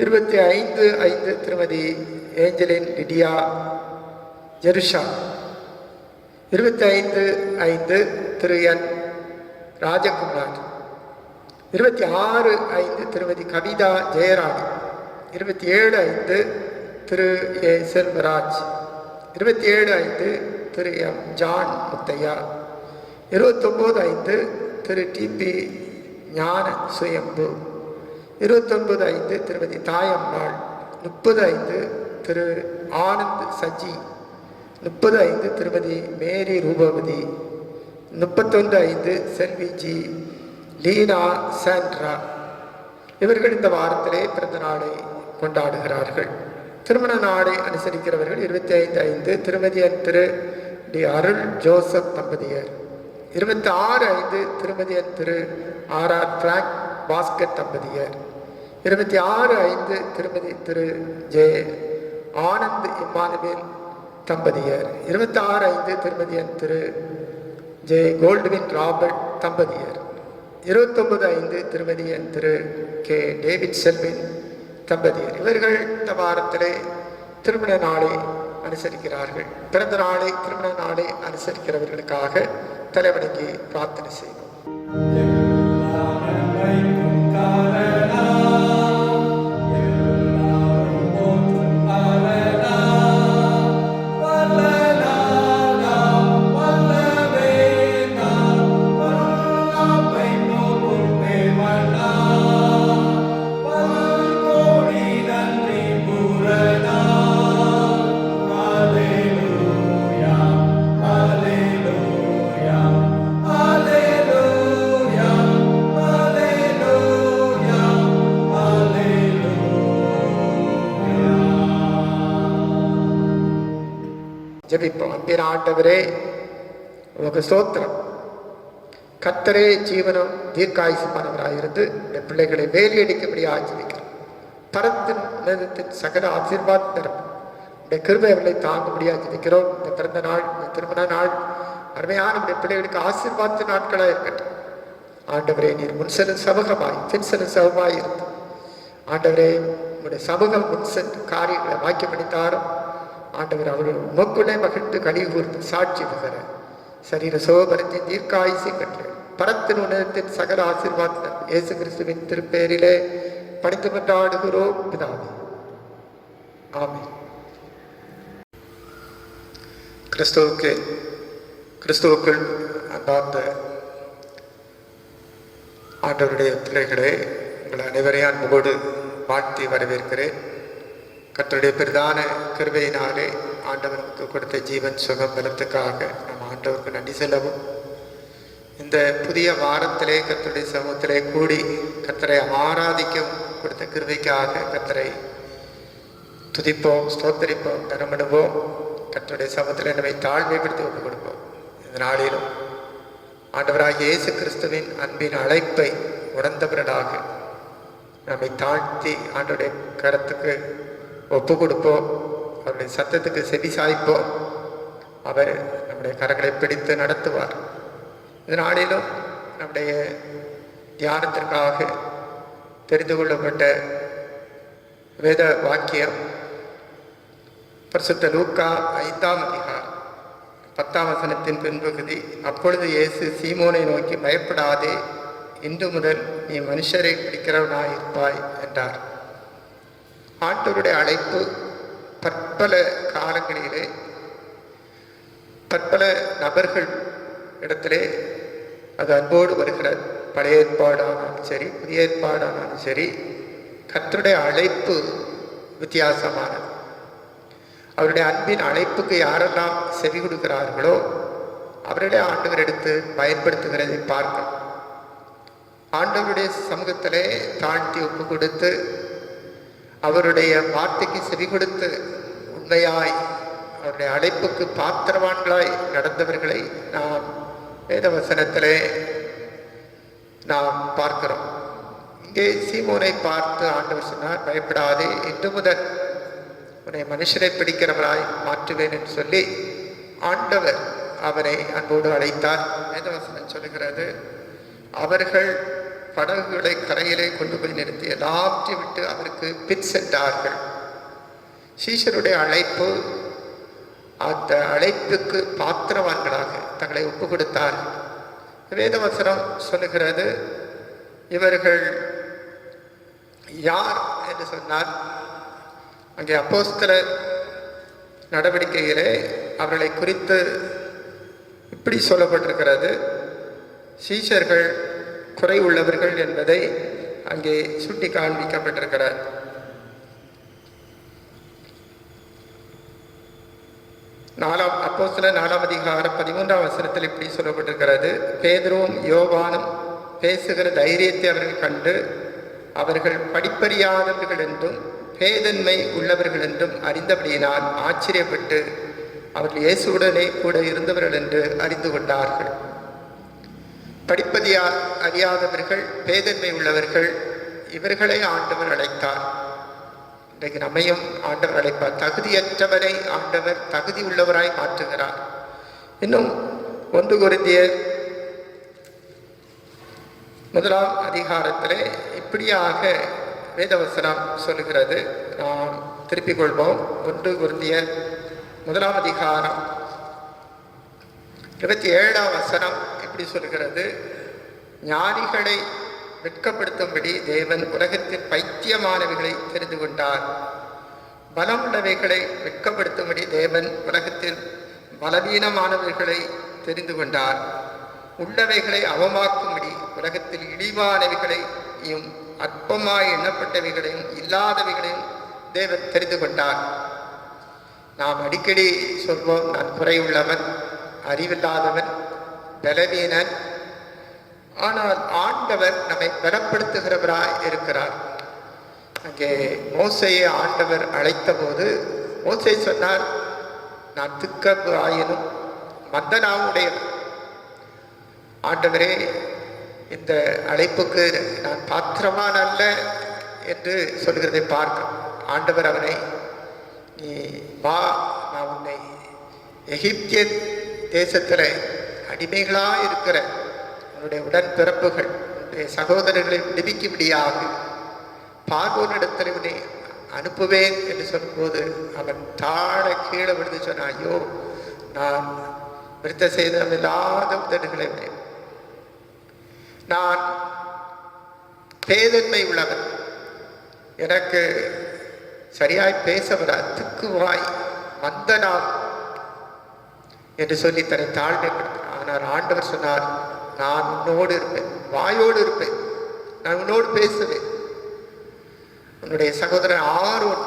Speaker 1: 25/5 திருமதி ஏஞ்சலின் லிடியா ஜெருஷா. 25/5 திரு என் ராஜகுமார். 26/5 திருமதி கவிதா ஜெயராணி. 27/5 திரு ஏ செல்வராஜ். 27/5 திரு எம் ஜான் முத்தையா. 29/5 திரு டிபி ஞான சுயம்பு. 29/5 திருமதி தாயம்மாள். 30/5 திரு ஆனந்த் சஜி. 30/5 திருமதி மேரி ரூபவதி. 31/5 செல்வி ஜி லீனா சாண்ட்ரா. இவர்கள் இந்த வாரத்திலே பிறந்த நாளை கொண்டாடுகிறார்கள். திருமண நாளை அனுசரிக்கிறவர்கள் 25/5 திருமதி என் திரு டி அருள் ஜோசப் தம்பதியர். 26/5 திருமதி என் திரு ஆர் பிராங்க் பாஸ்கர் தம்பதியர். 26/5 திருமதி திரு ஜே ஆனந்த் இம்மானுவேல் தம்பதியர். 26/5 திருமதி என் திரு ஜே கோல்ட்வின் ராபர்ட் தம்பதியர். 29/5 திருமதி என் திரு கே டேவிட் செல்வின் தம்பதியர். இவர்கள் இந்த வாரத்திலே திருமண நாளை அனுசரிக்கிறார்கள். பிறந்த நாளை திருமண நாளை அனுசரிக்கிறவர்களுக்காக தலைவணங்கி பிரார்த்தனை செய்வோம். ஜெபிப்போம். அன்பின் ஆண்டவரே, உமக்கு ஸ்தோத்திரம். கர்த்தரே ஜீவனும் தீர்க்காயுசுமானவராயிருந்து என் பிள்ளைகளை வேலியடிக்கும்படியாக ஜெபிக்கிறோம். பரத்தின் உன்னதத்தின் சகல ஆசீர்வாதம் தரும் உடைய கிருபை அவர்களை தாங்கும்படியாக ஜெபிக்கிறோம். இந்த பிறந்த நாள், இந்த திருமண நாள் அருமையான நம்முடைய பிள்ளைகளுக்கு ஆசீர்வாத நாட்களாக இருக்கட்டும். ஆண்டவரே, நீர் முன்செல்லும் சமூகமாய் பின்செல்லும் சமமாய் இருந்து ஆண்டவரே உங்களுடைய சமூகம் முன்சென்று காரியங்களை வாக்கியமளித்தாரும் ஆண்டவர் அவர்கள் உமக்குள்ளே மகிழ்ந்து கனி கூர்ந்து சாட்சி பகர சரீர சோபரத்தின் தீர்க்காயுசை பெற்று பரத்தின் உணர்த்தின் சகல ஆசீர்வாதம் இயேசு கிறிஸ்துவின் திருப்பேரிலே பணித்து கொண்டாடுகிறோம் பிதாவே. ஆமென். கிறிஸ்துவுக்குள் அன்பார்ந்த ஆண்டவருடைய பிள்ளைகளே, உங்கள் அனைவரையும் அன்போடு வாழ்த்தி வரவேற்கிறேன். கர்த்தருடைய பிரதான கிருபையினாலே ஆண்டவருக்கு கொடுத்த ஜீவன் சுகம் பலத்துக்காக நம்ம ஆண்டவருக்கு நன்றி செல்லவும், இந்த புதிய வாரத்திலே கர்த்தருடைய சமூகத்திலே கூடி கர்த்தரை ஆராதிக்கவும் கொடுத்த கிருபைக்காக கர்த்தரை துதிப்போம், ஸ்தோத்தரிப்போம், கனமிடுவோம். கர்த்தருடைய சமூகத்தில் நம்மை தாழ்மைப்படுத்தி ஒப்புக் கொடுப்போம். இந்த நாளிலும் ஆண்டவராகிய இயேசு கிறிஸ்துவின் அன்பின் அழைப்பை உணர்ந்தவர்களாக நம்மை தாழ்த்தி ஆண்டவருடைய கரத்துக்கு ஒப்பு கொடுப்போம். அவருடைய சத்தத்துக்கு செவி சாய்ப்போம். அவர் நம்முடைய கரங்களை பிடித்து நடத்துவார். இந்த நாளிலும் நம்முடைய தியானத்திற்காக தெரிந்து கொள்ளப்பட்ட வேத வாக்கியம் பரிசுத்த லூக்கா 5ஆம் அதிகாரம் 10ஆம் வசனத்தின் பின்பகுதி. அப்பொழுது இயேசு சீமோனை நோக்கி, பயப்படாதே, இன்று முதல் நீ மனுஷரை பிடிக்கிறவனாயிருப்பாய் என்றார். ஆண்டவருடைய அழைப்பு பற்பல காலங்களிலே பற்பல நபர்கள் இடத்திலே அது அன்போடு வருகிறது. பழைய ஏற்பாடானாலும் சரி, புதிய ஏற்பாடானாலும் சரி, கர்த்தருடைய அழைப்பு வித்தியாசமானது. அவருடைய அன்பின் அழைப்புக்கு யாரெல்லாம் செவி கொடுக்கிறார்களோ அவருடைய ஆண்டவர் எடுத்து பயன்படுத்துகிறதை பார்க்கணும். ஆண்டவருடைய சமூகத்திலே தாழ்த்தி ஒப்பு கொடுத்து அவருடைய வார்த்தைக்கு செவி கொடுத்து உண்மையாய் அவருடைய அழைப்புக்கு பாத்திரவான்களாய் நடந்தவர்களை நாம் வேதவசனத்திலே நாம் பார்க்கிறோம். இங்கே சீமோனை பார்த்து ஆண்டவர் சொன்னார், பயப்படாதே, இன்று முதல் உன்னை மனுஷரை பிடிக்கிறவராய் மாற்றுவேன் என்று சொல்லி ஆண்டவர் அவரை அன்போடு அழைத்தார். வேதவசனம் சொல்லுகிறது, அவர்கள் படகுகளை கரையிலே கொண்டு போய் நிறுத்தி எல்லாவற்றையும் விட்டு அவருக்கு பின் சென்றார்கள். சீஷருடைய அழைப்பு, அந்த அழைப்புக்கு பாத்திரவான்களாக தங்களை ஒப்பு கொடுத்தார்கள். வேதவசனம் சொல்லுகிறது, இவர்கள் யார் என்று சொன்னால், அங்கே அப்போஸ்தலர் நடவடிக்கையிலே அவர்களை குறித்து இப்படி சொல்லப்பட்டிருக்கிறது, சீஷர்கள் குறை உள்ளவர்கள் என்பதை அங்கே சுட்டி காண்பிக்கப்பட்டிருக்கிறார். அப்போஸ்தலர் 4ஆம் அதிகாரம் 13ஆம் வசனத்தில் இப்படி சொல்லப்பட்டிருக்கிறது, பேதுருவும் யோவானும் பேசுகிற தைரியத்தை அவர்கள் கண்டு அவர்கள் படிப்பறியாதவர்கள் என்றும் பேதன்மை உள்ளவர்கள் என்றும் அறிந்தபடியினால் ஆச்சரியப்பட்டு அவர்கள் இயேசுவுடனே கூட இருந்தவர்கள் என்று அறிந்து கொண்டார்கள். படிப்பதியா அறியாதவர்கள், பேதன்மை உள்ளவர்கள், இவர்களை ஆண்டவர் அழைத்தார். இன்றைக்கு நம்மையும் ஆண்டவர் அழைப்பார். தகுதியற்றவரை ஆண்டவர் தகுதி உள்ளவராய் மாற்றுகிறார். இன்னும் 1 கொரிந்தியர் 1ஆம் அதிகாரத்திலே இப்படியாக வேதவசனம் சொல்லுகிறது. நாம் திருப்பிக் கொள்வோம். 1 கொரிந்தியர் 1ஆம் அதிகாரம் 27ஆம் வசனம் இப்படி சொல்கிறது, ஞானிகளை வெட்கப்படுத்தும்படி தேவன் உலகத்தின் பைத்தியமானவைகளை தெரிந்து கொண்டார். பலம் உள்ளவைகளை வெட்கப்படுத்தும்படி தேவன் உலகத்தில் பலவீனமானவைகளை தெரிந்து கொண்டார். உள்ளவைகளை அவமாக்கும்படி உலகத்தில் இழிவானவைகளையும் அற்பமாய் எண்ணப்பட்டவைகளையும் இல்லாதவைகளையும் தேவன் தெரிந்து கொண்டார். நாம் அடிக்கடி சொல்வோம், நான் குறையுள்ளவன், அறிவில்லாதவன், பலவீனன். ஆனால் ஆண்டவர் நம்மை பலப்படுத்துகிறவராய் இருக்கிறார். அங்கே மோசையை ஆண்டவர் அழைத்த போது மோசே சொன்னார், நான் திக்கப்பு ஆயினும் மந்தனாவுடைய ஆண்டவரே, இந்த அழைப்புக்கு நான் பாத்திரமான் அல்ல என்று சொல்கிறதை பார்க்க ஆண்டவர் அவனை, நீ வா, நான் உன்னை எகிப்திய தேசத்தில் அடிமைகளாக இருக்கிற உன்னுடைய உடன்பிறப்புகள், உன்னுடைய சகோதரர்களை விடுவிக்கும்படியாக பார்வோனிடத்தில் உன்னை அனுப்புவேன் என்று சொல்லும்போது அவன் தாழ கீழே விழுந்து சொன்னான், ஐயோ, நான் விருத்த செய்தமில்லாத உதடுகளை உடையவன், நான் பேதன்மை உள்ளவன், எனக்கு சரியாய் பேச வராது, திக்குவாய் மந்தனாம் என்று சொல்லி தன்னை தாழ்மைப்படுத்தினார். ஆனால் ஆண்டவர் சொன்னார், நான் உன்னோடு இருப்பேன், வாயோடு இருப்பேன், நான் உன்னோடு பேசுவேன். உன்னுடைய சகோதரன் ஆரோன்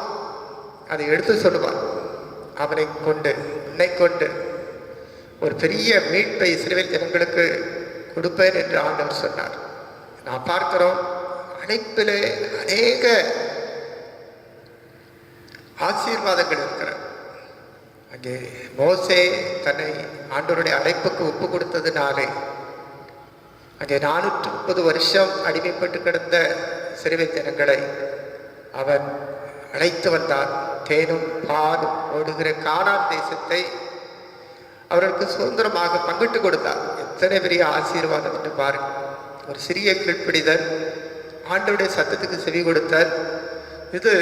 Speaker 1: அதை எடுத்து சொல்லுவார். அவனை கொண்டு, உன்னை கொண்டு ஒரு பெரிய மீட்பை இஸ்ரவேல் ஜனங்களுக்கு கொடுப்பேன் என்று ஆண்டவர் சொன்னார். நாம் பார்க்கிறோம், அழைப்பிலே அநேக ஆசீர்வாதங்கள் இருக்கிறது. அங்கே மோசே தன்னை ஆண்டவருடைய அழைப்புக்கு ஒப்பு கொடுத்ததுனாலே அங்கே 430 வருஷம் அடிமைப்பட்டு கிடந்த இஸ்ரவேல் ஜனங்களை அவன் அழைத்து வந்தார். தேனும் பாலும் ஓடுகிற கானான் தேசத்தை அவர்களுக்கு சுதந்திரமாக பங்கிட்டு கொடுத்தார். எத்தனை பெரிய ஆசீர்வாதம் என்று பாருங்கள். ஒரு சிறிய கீழ்ப்பிடிதல், ஆண்டவருடைய சத்தத்துக்கு செவி கொடுத்தல், இது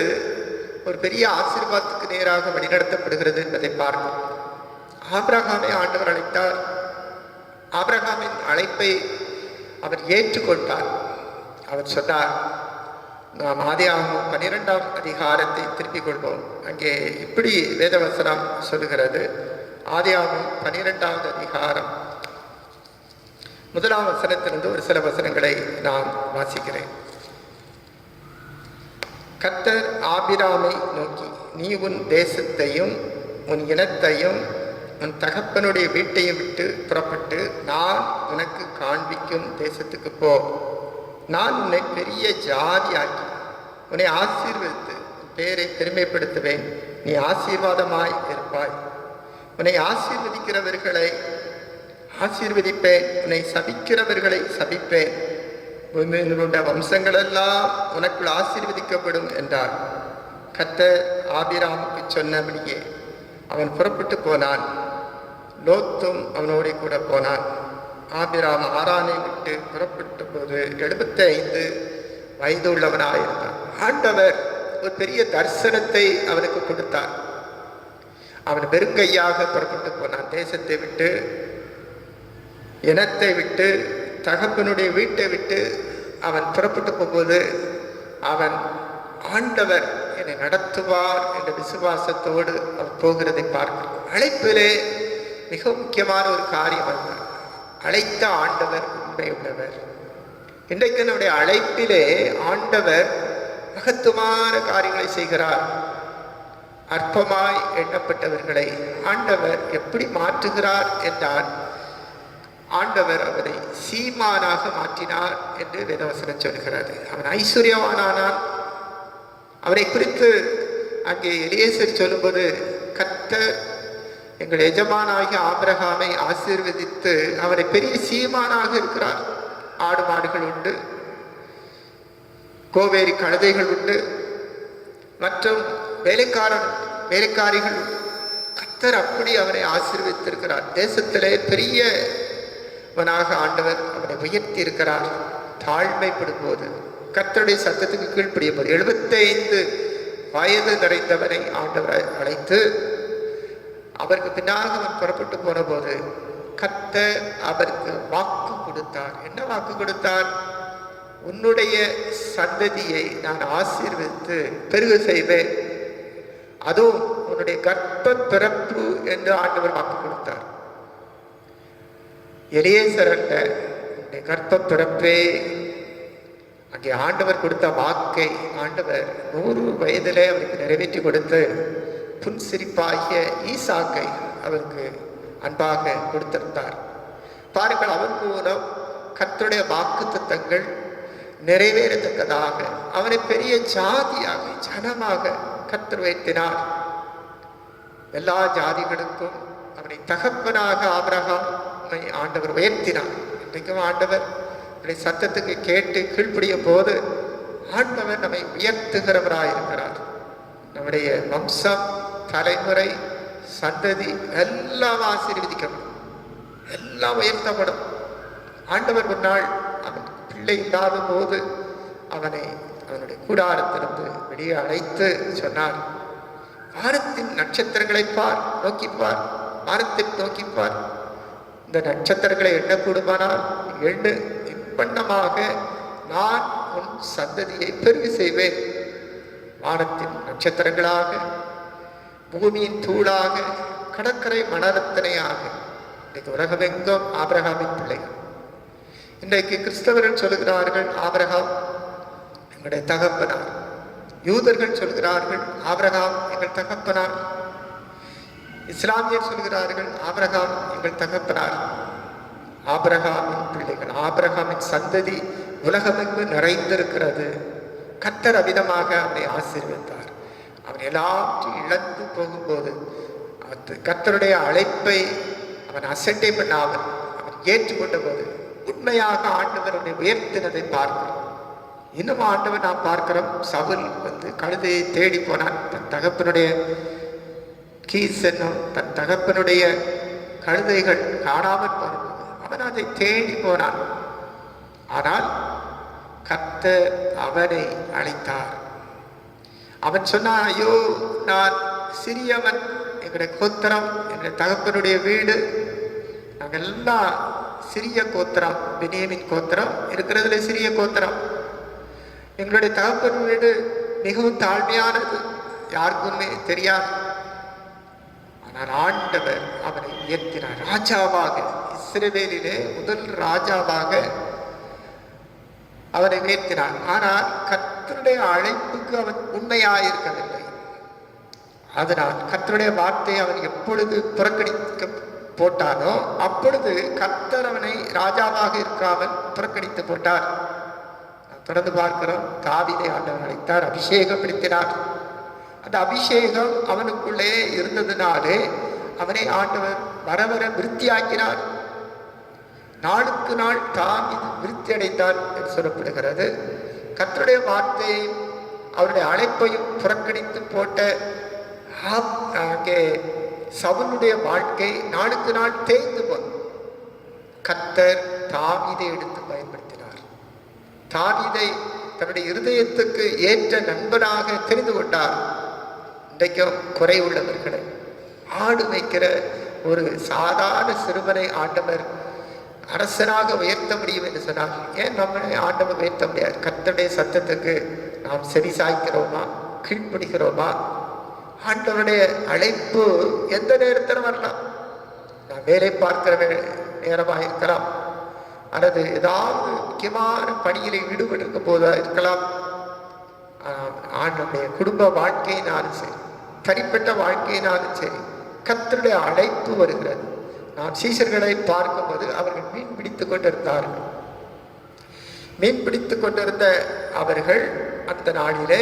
Speaker 1: ஒரு பெரிய ஆசீர்வாதத்துக்கு நேராக வழிநடத்தப்படுகிறது என்பதை பார்க்கிறோம். ஆபிரகாமை ஆண்டவர் அழைத்தார். ஆபிரகாமின் அழைப்பை அவர் ஏற்றுக்கொண்டார். அவர் சொன்னார், நாம் ஆதியாகமம் 12ஆம் அதிகாரத்தை திருப்பிக் கொள்வோம். அங்கே இப்படி வேதவசனம் சொல்லுகிறது. ஆதியாகமம் 12வது அதிகாரம் 1ஆம் வசனத்திலிருந்து ஒரு சில வசனங்களை நான் வாசிக்கிறேன். கர்த்தர் ஆபிராமை நோக்கி, நீ உன் தேசத்தையும் உன் இனத்தையும் உன் தகப்பனுடைய வீட்டையும் விட்டு புறப்பட்டு நான் உனக்கு காண்பிக்கும் தேசத்துக்கு போ. நான் உன்னை பெரிய ஜாதியாக்கி உன்னை ஆசீர்வதித்து உன் பேரை பெருமைப்படுத்துவேன். நீ ஆசீர்வாதமாய் இருப்பாய். உன்னை ஆசீர்வதிக்கிறவர்களை ஆசீர்வதிப்பேன், உன்னை சபிக்கிறவர்களை சபிப்பேன். பூமியினுடைய வம்சங்களெல்லாம் உனக்குள் ஆசீர்வதிக்கப்படும் என்றார். கர்த்தர் ஆபிராமுக்கு சொன்னபடியே அவன் புறப்பட்டு போனான். லோத்தும் அவனோட கூட போனான். ஆபிராம் ஆரானை விட்டு புறப்பட்ட போது 75 வயது உள்ளவனாயிருந்தான். ஆண்டவர் ஒரு பெரிய தரிசனத்தை அவனுக்கு கொடுத்தார். அவன் வெறுங்கையாக புறப்பட்டு போனான். தேசத்தை விட்டு, இனத்தை விட்டு, தகப்பனுடைய வீட்டை விட்டு அவன் புறப்பட்டு போகும்போது அவன் ஆண்டவர் என்னை நடத்துவார் என்ற விசுவாசத்தோடு அவன் போகிறதை பார்க்கிறோம். அழைப்பிலே மிக முக்கியமான ஒரு காரியம் அல்ல, அழைத்த ஆண்டவர் உண்மை உள்ளவர். இன்றைக்கு நம்முடைய அழைப்பிலே ஆண்டவர் மகத்துவமான காரியங்களை செய்கிறார். அற்பமாய் எண்ணப்பட்டவர்களை ஆண்டவர் எப்படி மாற்றுகிறார் என்றால், ஆண்டவர் அவனை சீமானாக மாற்றினார் என்று வேதவசனம் சொல்கிறது. அவன் ஐஸ்வர்யவானானான். அவரை குறித்து அங்கே எலியேசர் சொல்லும்போது, கர்த்தர் எங்கள் எஜமானாகிய ஆபிரகாமை ஆசீர்வதித்து அவரை பெரிய சீமானாக இருக்கிறார். ஆடு மாடுகள் உண்டு, கோவேரி கழுதைகள் உண்டு, மற்றும் வேலைக்காரிகள் உண்டு. கர்த்தர் அப்படி அவரை ஆசீர்வதித்திருக்கிறார். தேசத்திலே பெரியவனாக ஆண்டவர் அவரை உயர்த்தி இருக்கிறார். தாழ்மைப்படும் போது, கர்த்தருடைய சத்தத்துக்கு கீழ்ப்படிய போது, 75 வயது நிறைந்தவரை ஆண்டவர் அழைத்து அவருக்கு பின்னாக அவன் புறப்பட்டு போன போது கர்த்தர் அவருக்கு வாக்கு கொடுத்தார். என்ன வாக்கு கொடுத்தார்? உன்னுடைய சந்ததியை நான் ஆசீர்வதித்து பெருக செய்வேன், அதுவும் உன்னுடைய கர்ப்ப பிறப்பு என்று ஆண்டவர் வாக்கு கொடுத்தார். எலியேசர் அல்ல, உன்னுடைய கர்ப்ப பிறப்பே. அங்கே ஆண்டவர் கொடுத்த வாக்கை ஆண்டவர் 100 வயதிலே அவருக்கு நிறைவேற்றி கொடுத்து புன்சிரிப்பாகிய ஈசாக்கை அவருக்கு அன்பாக கொடுத்திருந்தார். பாருங்கள், அவன் மூலம் கர்த்தருடைய வாக்கு தத்தங்கள் நிறைவேறத்தக்கதாக அவனை பெரிய ஜாதியாக, ஜனமாக கர்த்தர் உயர்த்தினார். எல்லா ஜாதிகளுக்கும் அவனை தகப்பனாக ஆபிரகாமை ஆண்டவர் உயர்த்தினார். இன்றைக்கும் ஆண்டவர் சத்தத்துக்கு கேட்டு கீழ்ப்படிய போது ஆண்டவர் நம்மை உயர்த்துகிறவராயிருக்கிறார். நம்முடைய வம்சம், தலைமுறை, சந்ததி எல்லாம் ஆசீர்வதிக்கப்படும், எல்லாம் உயர்த்தப்படும். ஆண்டவர் ஒரு நாள் அவன் பிள்ளை இல்லாத போது அவனுடைய கூடாரத்திலிருந்து வெளியே அழைத்து சொன்னார், வானத்தின் நட்சத்திரங்களை பார், நோக்கிப்பார், வானத்தை நோக்கிப்பார். இந்த நட்சத்திரங்களை எண்ணக்கூடுமானால் எண்ணு, இப்பண்ணமாக நான் உன் சந்ததியை பெருகு செய்வேன். வானத்தின் நட்சத்திரங்களாக, பூமியின் தூளாக, கடற்கரை மணரத்தனையாக. இன்றைக்கு உலகமெங்கும் ஆபிரகாமின் பிள்ளைகள். இன்றைக்கு கிறிஸ்தவர்கள் சொல்லுகிறார்கள், ஆபிரகாம் எங்களுடைய தகப்பனார். யூதர்கள் சொல்கிறார்கள், ஆபிரகாம் எங்கள் தகப்பனார். இஸ்லாமியர் சொல்கிறார்கள், ஆபிரகாம் எங்கள் தகப்பனார். ஆபிரகாமின் பிள்ளைகள், ஆபிரகாமின் சந்ததி உலகமெங்கு நிறைந்திருக்கிறது. கர்த்தர் அவிதமாக அவனை ஆசீர்வதித்தார். அவன் எல்லாவற்றையும் இழந்து போகும்போது கர்த்தருடைய அழைப்பை அவன் அசட்டை பண்ணாமல் அவன் ஏற்றுக்கொண்ட போது உண்மையாக ஆண்டவர் அவனை உயர்த்தினதை பார்க்கிறோம். இன்னும் ஆண்டவர் நாம் பார்க்கிறோம், சவுல் கழுதையை தேடி போனான். தன் தகப்பனுடைய கீஸ் என்னும் தன் தகப்பனுடைய கழுதைகள் காணாமல் போனபோது அவன் அதை தேடி போனான். ஆனால் கர்த்தர் அவனை அழைத்தார். அவன் சொன்னான், ஐயோ நான் சிறியவன், எங்களுடைய கோத்திரம், எங்களுடைய தகப்பனுடைய வீடு, நாங்கள் எல்லாம் சிறிய கோத்திரம், பென்யமீன் கோத்திரம் இருக்கிறதுல சிறிய கோத்திரம், எங்களுடைய தகப்பன் வீடு மிகவும் தாழ்மையானது, யாருக்குமே தெரியாது. ஆனால் ஆண்டவர் அவனை உயர்த்தினார், ராஜாவாக, இஸ்ரவேலிலே முதல் ராஜாவாக அவனை உயர்த்தினார். ஆனால் கர்த்தருடைய அழைப்புக்கு அவன் உண்மையாயிருக்கவில்லை. அதனால் கர்த்தருடைய வார்த்தையை அவன் எப்பொழுது புறக்கணிக்க போட்டானோ அப்பொழுது கர்த்தர் அவனை ராஜாவாக இருக்காமல் புறக்கணித்து போட்டார். தொடர்ந்து பார்க்கிறோம், தாவீதை ஆண்டவர் அழைத்தார், அபிஷேகப்படுத்தினார். அந்த அபிஷேகம் அவனுக்குள்ளே இருந்ததுனாலே அவனை ஆண்டவர் வர வர விருத்தியாக்கினார். நாளுக்கு நாள் தாவீது விருத்தி அடைந்தார் என்று சொல்லப்படுகிறது. கர்த்தருடைய வார்த்தையையும் அவருடைய அழைப்பையும் புறக்கணித்து போட்ட அங்கே சவுலுடைய வாழ்க்கை நாளுக்கு நாள் தேய்ந்து போனது. கர்த்தர் தாவீதை எடுத்து பயன்படுத்தினார். தாவீதை தன்னுடைய இருதயத்துக்கு ஏற்ற நண்பனாக தெரிந்து கொண்டார். இன்றைக்கும் குறை உள்ளவர்களை, ஆடு மேய்க்கிற ஒரு சாதாரண சிறுவனை ஆண்டவர் அரசனாக உயர்த்த முடியும் என்று சொன்னார். ஏன் நம்மளை ஆண்டவர் உயர்த்த முடியாது? கர்த்தருடைய சத்தத்துக்கு நாம் செவி சாய்க்கிறோமா, கீழ்ப்படுகிறோமா? ஆண்டவருடைய அழைப்பு எந்த நேரத்தில் வரலாம். நான் வேலை பார்க்கிற நேரமாக இருக்கலாம், அல்லது ஏதாவது முக்கியமான பணியில ஈடுபட்டிருக்க போதா இருக்கலாம். ஆண்டவருடைய குடும்ப வாழ்க்கையினாலும் சரி, தனிப்பட்ட வாழ்க்கையினாலும் சரி, கர்த்தருடைய அழைப்பு வருகிறது. நாம் சீஷர்களை பார்க்கும்போது அவர்கள் மீன் பிடித்து கொண்டிருந்தார்கள். மீன் பிடித்து கொண்டிருந்த அவர்கள் அந்த நாளிலே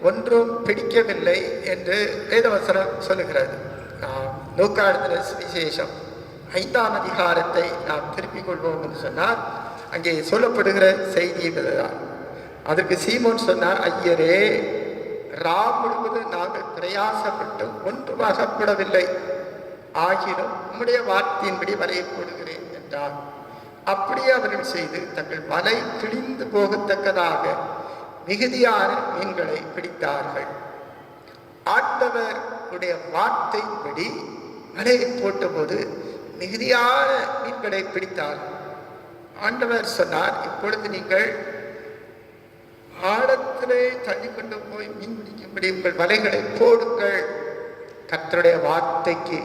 Speaker 1: ஒன்றும் பிடிக்கவில்லை என்று வேதவசனம் சொல்லுகிறது. லூக்கா எழுதின சுவிசேஷம் 5ஆம் அதிகாரத்தை நாம் திருப்பிக் கொள்வோம் என்று சொன்னால் அங்கே சொல்லப்படுகிற செய்தி இதுதான். அதற்கு சீமோன் சொன்னார், ஐயரே, முழுவதும் நாங்கள் பிரயாசப்பட்டு ஒன்றும் அகப்படவில்லை, ஆகிலும் உம்முடைய வார்த்தையின்படி வலையை போடுகிறேன் என்றார். அப்படியே அவர்கள் செய்து தங்கள் வலை கிழிந்து போகத்தக்கதாக மிகுதியான மீன்களை பிடித்தார்கள். ஆண்டவருடைய வார்த்தையின்படி வலையை போட்டபோது மிகுதியான மீன்களை பிடித்தார்கள். ஆண்டவர் சொன்னார், இப்பொழுது நீங்கள் ஆழத்திலே தள்ளி கொண்டு போய் மீன் பிடிக்கும்படி உங்கள் வலைகளை போடுங்கள். கர்த்தருடைய வார்த்தைக்கு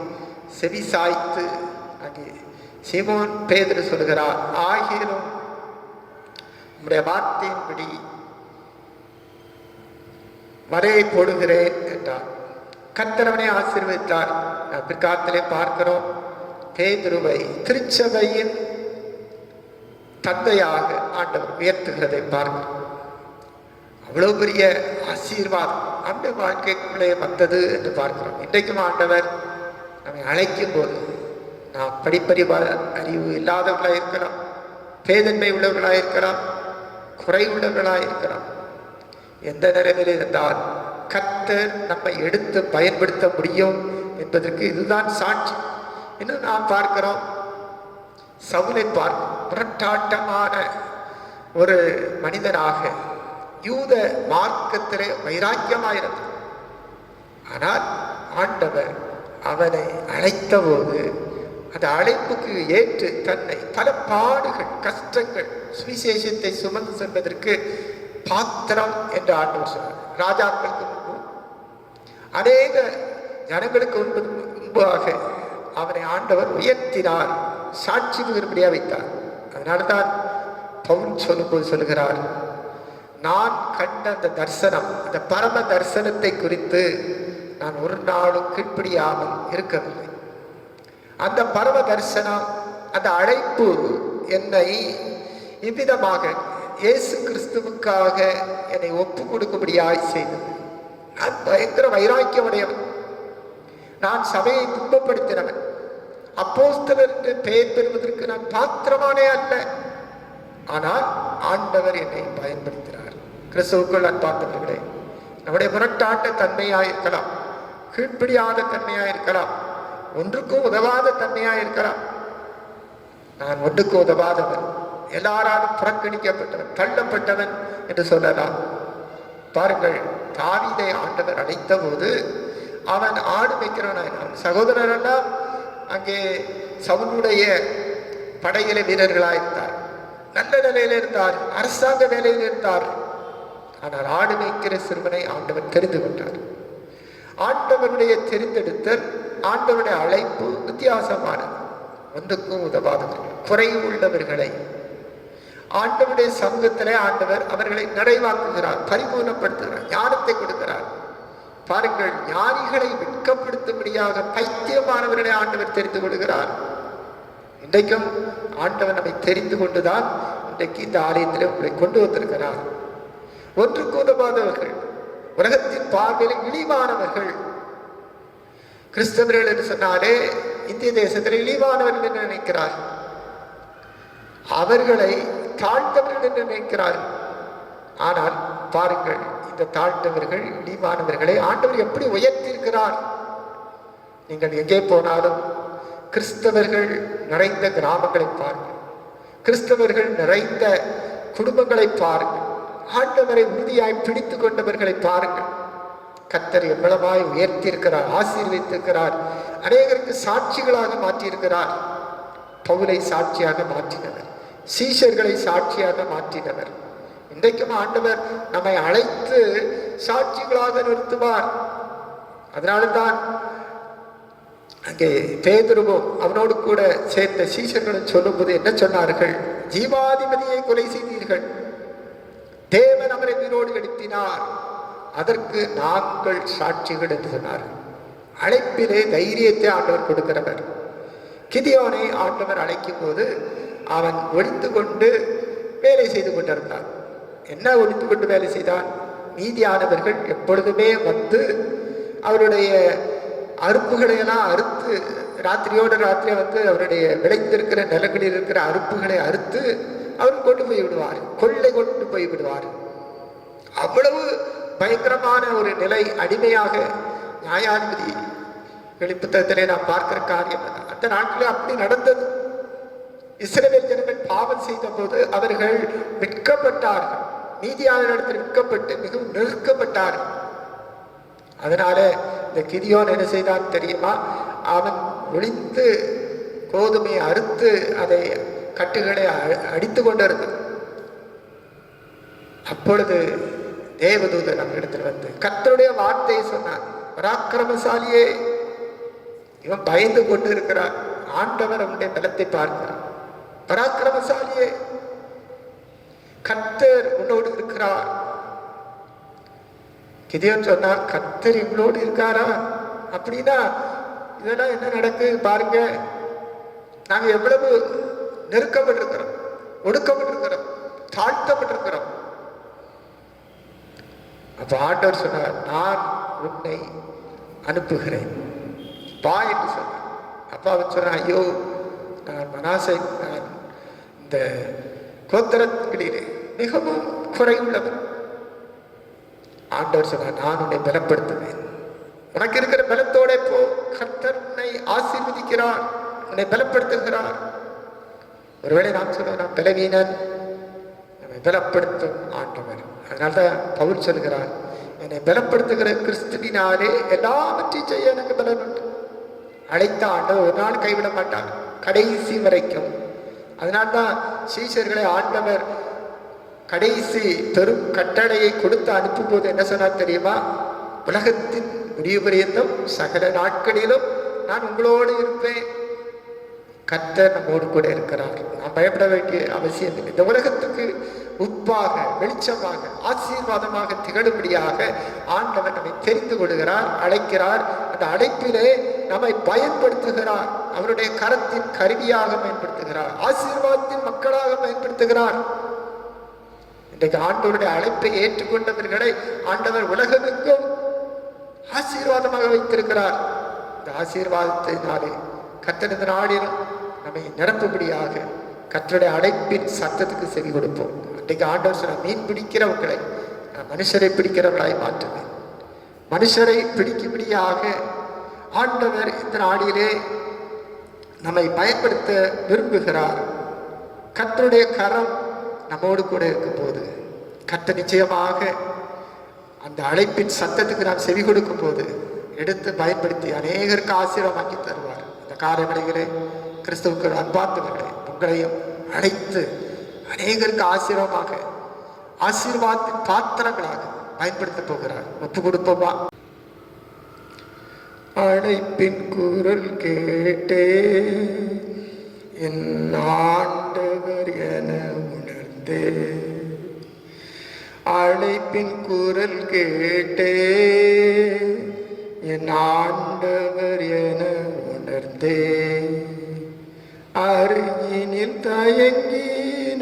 Speaker 1: செவி சாய்த்து அங்கே சீமோன் பேதுரு சொல்கிறார், ஆகிலும் உம்முடைய வார்த்தையின்படி வலையை போடுகிறேன் என்றார். கர்த்தர் அவனை ஆசீர்வதித்தார். பிற்காலத்திலே பார்க்கிறோம், பேதுருவை திருச்சபையின் தந்தையாக ஆண்டவர் உயர்த்துகிறதை பார்க்கிறோம். அவ்வளவு பெரிய ஆசீர்வாதம் அந்த வாழ்க்கைக்குள்ளே வந்தது என்று பார்க்கிறோம். இன்றைக்கும் ஆண்டவர் நம்மை அழைக்கும் போது நாம் படிப்பறிவு அறிவு இல்லாதவர்களாக இருக்கலாம், பேதன்மை உள்ளவர்களாக இருக்கலாம், குறை உள்ளவர்களாக இருக்கலாம். எந்த நிலைமையில் இருந்தால் கர்த்தர் நம்மை எடுத்து பயன்படுத்த முடியும் என்பதற்கு இதுதான் சாட்சி. இன்னும் நாம் பார்க்கிறோம், சவுலை புரட்டாட்டமான ஒரு மனிதனாக யூத மார்க்கத்திலே வைராக்கியமாயிருந்தார். ஆனால் ஆண்டவர் அவனை அழைத்த போது அந்த அழைப்புக்கு ஏற்று தன்னை பல பாடுகள், கஷ்டங்கள், சுவிசேஷத்தை சுமந்து செல்வதற்கு பாத்திரம் என்று ஆண்டவர் சொன்னார். ராஜாக்களுக்கு முன்பு, அநேக ஜனங்களுக்கு முன்பாக அவனை ஆண்டவர் உயர்த்தினார், சாட்சி விரும்படியாக வைத்தார். அதனால்தான் பவுல் சொல்லும்போது சொல்லுகிறார், நான் கண்ட அந்த தரிசனம், அந்த பரம தரிசனத்தை குறித்து நான் ஒரு நாளும் கீழ்ப்படியாமல் இருக்கவில்லை. அந்த பரம தரிசனம், அந்த அழைப்பு என்னை இவ்விதமாக இயேசு கிறிஸ்துவுக்காக என்னை ஒப்பு கொடுக்கும்படியாய் செய்தது. நான் பயங்கர வைராக்கியமுடையவன், நான் சபையை துன்பப்படுத்தினவன், அப்போஸ்தலர் என்று பெயர் பெறுவதற்கு நான் பாத்திரமானே அல்ல. ஆனால் ஆண்டவர் என்னை பயன்படுத்தினார். கிறிஸ்துவுக்குள் அன்பார்ந்தவர்களே, நம்முடைய முரட்டாட்ட தன்மையாயிருக்கலாம், கீழ்ப்படியாத தன்மையாயிருக்கலாம், ஒன்றுக்கும் உதவாத தன்மையாயிருக்கலாம். நான் ஒன்றுக்கும் உதவாதவன், எல்லாராலும் புறக்கணிக்கப்பட்டவன், தள்ளப்பட்டவன் என்று சொல்லலாம். பாருங்கள், தாவீதை ஆண்டவர் அழைத்த போது அவன் ஆடு மேய்க்கிறவனாயினான். சகோதரரெல்லாம் அங்கே சவுலுடைய படையில வீரர்களாயிருந்தார், நல்ல நிலையில் இருந்தார், அரசாங்க வேலையில் இருந்தார். ஆனால் ஆடு மேய்க்கிற சிறுவனை ஆண்டவர் தெரிந்து கொண்டார். ஆண்டவருடைய தெரிந்தெடுத்தல், ஆண்டவருடைய அழைப்பு வித்தியாசமானது. ஒன்றுக்கும் உதவாதவர்கள், குறைவு உள்ளவர்களை ஆண்டவருடைய சமூகத்திலே ஆண்டவர் அவர்களை நிறைவாக்குகிறார், பரிபூர்ணப்படுத்துகிறார், ஞானத்தை கொடுக்கிறார். பாருங்கள், ஞானிகளை வெட்கப்படுத்தும்படியாக பைத்தியமானவர்களை ஆண்டவர் தெரிந்து கொள்கிறார். இன்றைக்கும் ஆண்டவர் நம்மை தெரிந்து கொண்டுதான் இன்றைக்கு இந்த ஆலயத்தில் உங்களை கொண்டு வந்திருக்கிறார். ஒன்றுக்கு உதவாதவர்கள், உலகத்தின் பார்வையில் இழிவானவர்கள். கிறிஸ்தவர்கள் என்று சொன்னாலே இந்திய தேசத்தில் இழிவானவர்கள் என்று நினைக்கிறார், அவர்களை தாழ்ந்தவர்கள் என்று நினைக்கிறார்கள். ஆனால் பாருங்கள், இந்த தாழ்ந்தவர்கள் இழிவானவர்களை ஆண்டவர் எப்படி உயர்த்தியிருக்கிறார். நீங்கள் எங்கே போனாலும் கிறிஸ்தவர்கள் நிறைந்த கிராமங்களை பாருங்கள், கிறிஸ்தவர்கள் நிறைந்த குடும்பங்களை பாருங்கள், ஆண்டவரை உறுதியாய் பிடித்து கொண்டவர்களை பாருங்கள். கர்த்தர் எவ்வளவாய் உயர்த்தியிருக்கிறார், ஆசீர்வதித்திருக்கிறார், அநேகருக்கு சாட்சிகளாக மாற்றியிருக்கிறார். பவுலை சாட்சியாக மாற்றினவர், சீஷர்களை சாட்சியாக மாற்றினவர். இன்றைக்கும் ஆண்டவர் நம்மை அழைத்து சாட்சிகளாக நிறுத்துவார். அதனால்தான் அங்கே பேதுருவும் அவனோடு கூட சேர்ந்த சீஷர்களும் சொல்லும்போது என்ன சொன்னார்கள்? ஜீவாதிபதியை கொலை செய்தீர்கள், தேவன் அவரை உயிரோடு எழுப்பினார், அதற்கு நாங்கள் சாட்சிகள் என்று சொன்னார்கள். அழைப்பிலே தைரியத்தை ஆண்டவர் கொடுக்கிறவர். கிதியோனை ஆண்டவர் அழைக்கும் போது அவன் ஒளிந்து கொண்டு வேலை செய்து கொண்டிருந்தான். என்ன ஒளிந்து கொண்டு வேலை செய்தான்? மீதியானவர்கள் எப்பொழுதுமே வந்து அவருடைய அறுப்புகளை எல்லாம் அறுத்து, ராத்திரியோடு ராத்திரியை வந்து அவருடைய விளைந்திருக்கிற நிலங்களில் இருக்கிற அறுப்புகளை அறுத்து அவர் கொண்டு போய் விடுவார், கொள்ளை கொண்டு போய் விடுவார். அவ்வளவு பயங்கரமான ஒரு நிலை. அடிமையாக நியாயாதிபதி புத்தகத்திலே நாம் பார்க்கிற காரியம் அந்த நாட்டிலே அப்படி நடந்தது. இஸ்ரவேல் ஜனங்கள் பாவம் செய்த போது அவர்கள் விற்கப்பட்டார்கள், மீதியானவரிடத்தில் விற்கப்பட்டு மிகவும் நெருக்கப்பட்டார்கள். அதனால இந்த கிதியோன் என்ன செய்தான் தெரியுமா? அவன் ஒளிந்து கோதுமையை அறுத்து அதை கட்டுகளை அடித்து கொண்டிருந்தான். அப்பொழுது தேவதூதன் நம்மிடத்தில் வந்து கர்த்தருடைய வார்த்தையை சொன்னான், பராக்கிரமசாலியே, இவன் பயந்து கொண்டு இருக்கிறான், ஆண்டவர் அவனுடைய பலத்தை பார்க்கிறார். பராக்கிரமசாலியே, கர்த்தர் உன்னோடு இருக்கிறார். கிதியோன் சொன்னார், கர்த்தர் இவனோடு இருக்காரா? அப்படின்னா இதெல்லாம் என்ன நடக்கு பாருங்க, நாங்க எவ்வளவு நெருக்கப்பட்டிருக்கிறோம், ஒடுக்கப்பட்டிருக்கிறோம், தாழ்த்தப்பட்டிருக்கிறோம். அப்ப ஆண்டவர் சொன்னார், நான் உன்னை அனுப்புகிறேன், வா என்று சொன்னார். அப்ப அவன் சொன்னான், ஐயோ, நான் மனாசை, நான் இந்த கோத்திரங்களிலே மிகவும் குறைவுள்ளவன். ஆண்டவர் சொன்னார், நான் உன்னை பலப்படுத்துவேன், உனக்கு இருக்கிற பலத்தோட போ, கர்த்தர் உன்னை ஆசீர்வதிக்கிறார், உன்னை பலப்படுத்துகிறார். ஒருவேளை நாம் சொல்லுவோம், நான் பலவீனன், நம்மை பலப்படுத்தும் ஆண்டவர். அதனால்தான் பவுல் சொல்கிறார், என்னை பலப்படுத்துகிற கிறிஸ்துவினாலே எல்லாவற்றையும் செய்ய எனக்கு பலன் உண்டு. அழைத்த ஆண்டவர் ஒரு நாள் கைவிட மாட்டார், கடைசி வரைக்கும். அதனால்தான் சீஷர்களை ஆண்டவர் கடைசி பெரும் கட்டளையை கொடுத்து அனுப்பும் போது என்ன சொன்னார் தெரியுமா? உலகத்தின் முடிவு பரியந்தம் சகல நாட்களிலும் நான் உங்களோடு இருப்பேன். கர்த்தர் நம்மோடு கூட இருக்கிறார், நான் பயப்பட வேண்டிய அவசியம் இல்லை. இந்த உலகத்துக்கு உப்பாக, வெளிச்சமாக, ஆசீர்வாதமாக திகழும்படியாக ஆண்டவர் நம்மை தெரிந்து கொள்கிறார், அழைக்கிறார். அந்த அழைப்பிலே நம்மை பயன்படுத்துகிறார், அவருடைய கரத்தின் கருவியாக பயன்படுத்துகிறார், ஆசீர்வாதத்தின் மக்களாக பயன்படுத்துகிறார். இன்றைக்கு ஆண்டவருடைய அழைப்பை ஏற்றுக்கொண்டவர்களை ஆண்டவர் உலகத்துக்கும் ஆசீர்வாதமாக வைத்திருக்கிறார். இந்த ஆசீர்வாதத்தினாலே கர்த்தர் இந்த நாளிலும் நம்மை நிரப்பும்படியாக கர்த்தருடைய அழைப்பின் சத்தத்துக்கு செவி கொடுப்போம். அன்றைக்கு ஆண்டவர் சொன்ன, மீன் பிடிக்கிறவர்களை நான் மனுஷரை பிடிக்கிறவர்களாய் மாற்றுவேன். மனுஷரை பிடிக்கும்படியாக ஆண்டவர் இந்த நாளிலே நம்மை பயன்படுத்த விரும்புகிறார். கர்த்தருடைய கரம் நம்மோடு கூட இருக்கும் போது கர்த்தர் நிச்சயமாக அந்த அழைப்பின் சத்தத்துக்கு நாம் செவி கொடுக்கும் போது எடுத்து பயன்படுத்தி அநேகருக்கு ஆசீர்வாதமாக்கி தருவார். இந்த காரியமடைகளே, கிறிஸ்துவுக்கு அன்பார்ந்தவர்களே, உங்களையும் அழைத்து அநேகருக்கு ஆசீர்வாதத்தின் பாத்திரங்களாக பயன்படுத்த போகிறார். ஒப்பு கொடுப்போமா? அழைப்பின் குரல் கேட்டே என் ஆண்டவர் என உணர்ந்தே, அழைப்பின் குரல் கேட்டே என் ஆண்டவர் என உணர்ந்தே, அருகினில் தயங்கி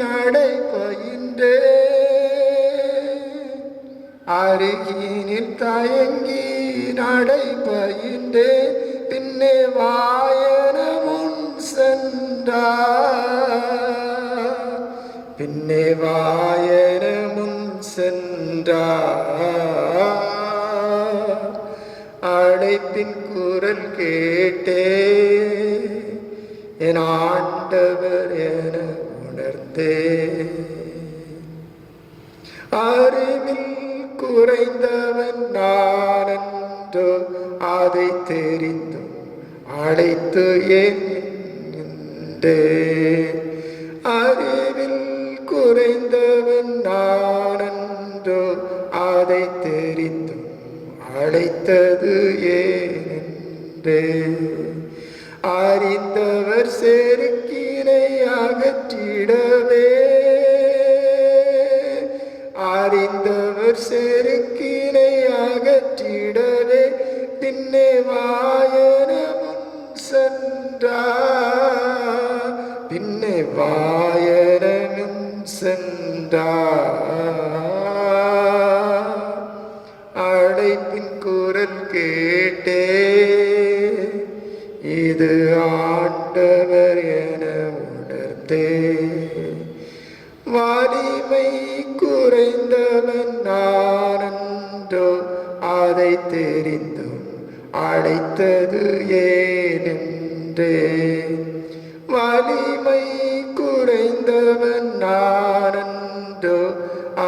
Speaker 1: நடை பயின்றே, அருகினில் தயங்கி நடை பயின்றே, பின்னே வாயன முன் சென்றார், பின்னே வாயன முன் சென்றார். அழைப்பின் குரல் கேட்டே என் ஆண்டவர் என உணர்ந்தே, அறிவில் குறைந்தவன் நானன்றோ அதை தெரிந்தும் அழைத்து ஏன் அறிவில் குறைந்தவன் நானன்றோ அதை தெரிந்தும் அழைத்தது ஏனென்றே, அறிந்தவர் செருக்கினை அகற்றிடவே, அறிந்தவர் செருக்கினை அகற்றிடவே, பின்னே வாயன முன் சென்றார், பின்னே வாயன முன் சென்றார். அழைப்பின் குரல் கேட்டே இது ஆண்டவர் என உணர்ந்தே, வலிமை குறைந்தவன் நானன்றோ அதை தெரிந்தும் அழைத்தது ஏனென்றே, வலிமை குறைந்தவன் நானன்றோ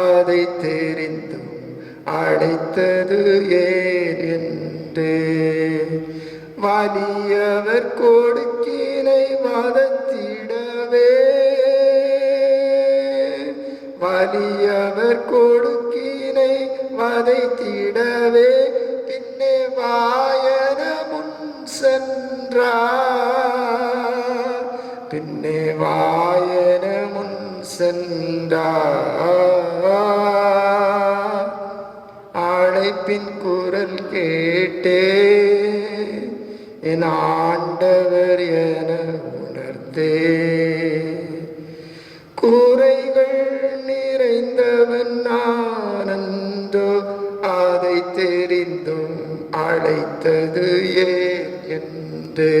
Speaker 1: அதை தெரிந்தும் அழைத்தது ஏனென்றே, வலியவர் கொடுக்கினை வதத்திடவே, வலியவர் கொடுக்கினை வதைத்திடவே, பின்னே வாயன முன் சென்றார், பின்னே வாயன முன் சென்றார். அழைப்பின் குரல் கேட்டே என் ஆண்டவர் என உணர்ந்தே, குறைகள் நிறைந்தவன் நானன்றோ அதை தெரிந்தும் அழைத்தது ஏன் என்றே,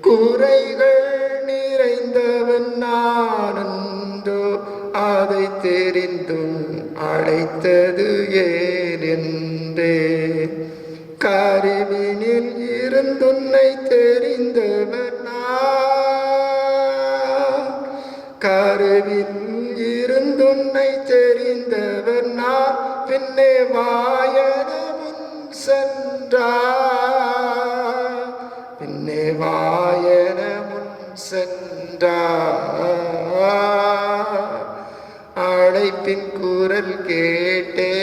Speaker 1: குறைகள் நிறைந்தவன் நானன்றோ அதை தெரிந்தும் அழைத்தது ஏன் என்றே, கருவினில் இருந்துன்னை தெரிந்தவன் நான், கருவில் இருந்துன்னை தெரிந்தவன் நான், பின்னே வாயன முன் சென்றார், பின்னே வாயன முன் சென்றார். அழைப்பின் குரல் கேட்டே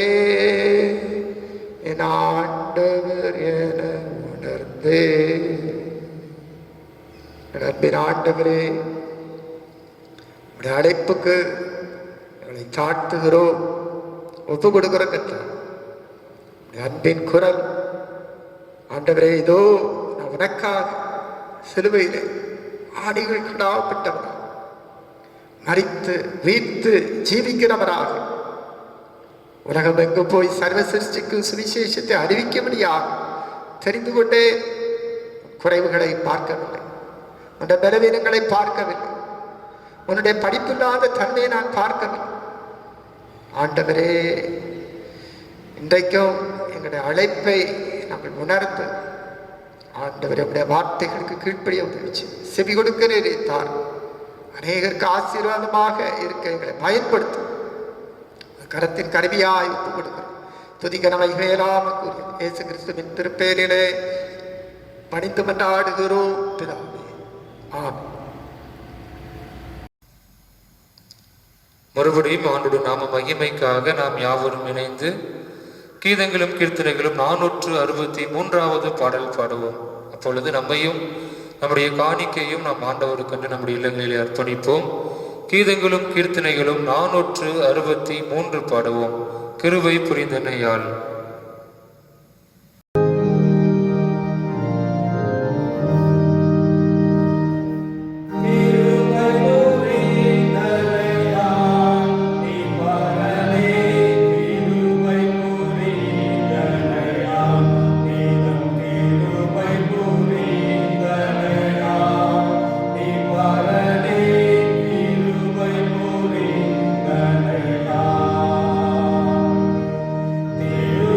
Speaker 1: என் ஆண்டவர் என உணர்ந்தே. அன்பின் ஆண்டவரே, உடைய அழைப்புக்கு எங்களை தாழ்த்துகிறோம், ஒப்பு கொடுக்கிறோம் என்றார். அன்பின் குரல் ஆண்டவரே, இதோ நான் உனக்காக சிலுவையிலே ஆடிகள் கிடாவப்பட்டவராக மரித்து வீழ்த்து ஜீவிக்கிறவராக உலகம் எங்கு போய் சர்வ சிருஷ்டிக்கும் சுவிசேஷத்தை அறிவிக்கும்படியாக தெரிந்து கொண்டே குறைவுகளை பார்க்கவில்லை, உன்னுடைய பலவீனங்களை பார்க்கவில்லை, உன்னுடைய படிப்பில்லாத தன்மையை நான் பார்க்கவில்லை. ஆண்டவரே, இன்றைக்கும் எங்களுடைய அழைப்பை நாங்கள் உணர்ந்து ஆண்டவரே உடைய வார்த்தைகளுக்கு கீழ்ப்படிய உதவிச்சு செவி கொடுக்க நினைத்தார். அநேகருக்கு ஆசீர்வாதமாக இருக்க எங்களை பயன்படுத்தும் கரத்தின் கருவியாய் ஒப்பு கொடுக்கிறோம். துதிகன இவையெல்லாம் கூறிய இயேசு கிறிஸ்துவின் திருப்பேரிலே பணிந்து மன்றாடுகிறோம் பிதாவே. ஆமென்.
Speaker 2: மறுபடியும் ஆண்டோட நாம மகிமைக்காக நாம் யாவரும் இணைந்து கீதங்களும் கீர்த்தனைகளும் 463வது பாடல் பாடுவோம். அப்பொழுது நம்மையும் நம்முடைய காணிக்கையும் நாம் ஆண்டவருக்கென்று நம்முடைய இல்லங்களிலே அர்ப்பணிப்போம். கீதங்களும் கீர்த்தனைகளும் 463 பாடுவோம். கிருபை புரிந்தனையால்.
Speaker 5: Deus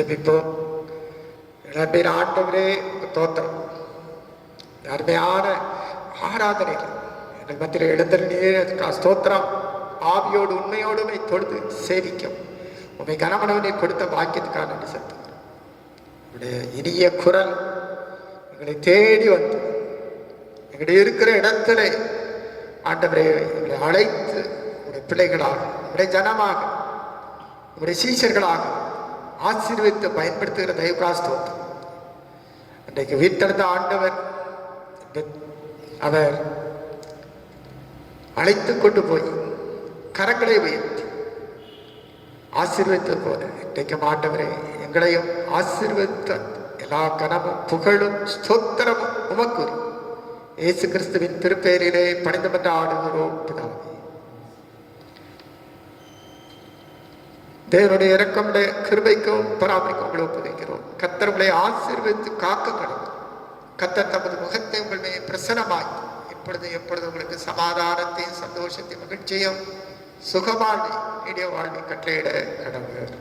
Speaker 1: ஜெபிப்போம். இளம்பெயர் ஆண்டவரே தோத்திரம். அருமையான ஆராதனைகள் எங்கள் மத்தியில் எழுந்தருளியே ஸ்தோத்திரம். ஆவியோடு உண்மையோடுமை தொழுது சேவிக்கும் உண்மை கனமனவனை கொடுத்த பாக்கியத்துக்காக நன்றி செலுத்துகிறோம். உங்களுடைய இனிய குரல் எங்களை தேடி வந்து எங்களுடைய இருக்கிற இடத்துல ஆண்டவரை எங்களை அழைத்து உங்களுடைய பிள்ளைகளாக, உங்களுடைய ஜனமாக, உங்களுடைய சீஷர்களாக ஆசீர்வதித்து பயன்படுத்துகிற தெய்வகாஸ்தோத்திரம். அன்றைக்கு வீட்டெடுத்த ஆண்டவர் அவர் அழைத்து கொண்டு போய் கரங்களை உயர்த்தி ஆசீர்வதித்தது போல இன்றைக்கு ஆண்டவரே எங்களையும் ஆசீர்வதித்த எல்லா கனமும் புகழும் ஸ்தோத்திரமும் உமக்குறி இயேசு கிறிஸ்துவின் திருப்பெயரிலே பணிந்து கொண்டு ஆடுகிறோம் பிதாவே. தேவனுடைய இரக்கமுடைய கிருபைக்கும் பராமரிக்கும் உங்களை ஒப்புவிக்கிறோம். கர்த்தர் உங்களை ஆசீர்வதித்து காக்க கடவுள். கர்த்தர் தமது முகத்தை உங்கள் மேல் பிரசன்னமாய் இப்பொழுது எப்பொழுது உங்களுக்கு சமாதானத்தையும் சந்தோஷத்தையும் மகிழ்ச்சியும் சுகமாய் இடைய வாழ்வை கட்டளையிட கடவுள்.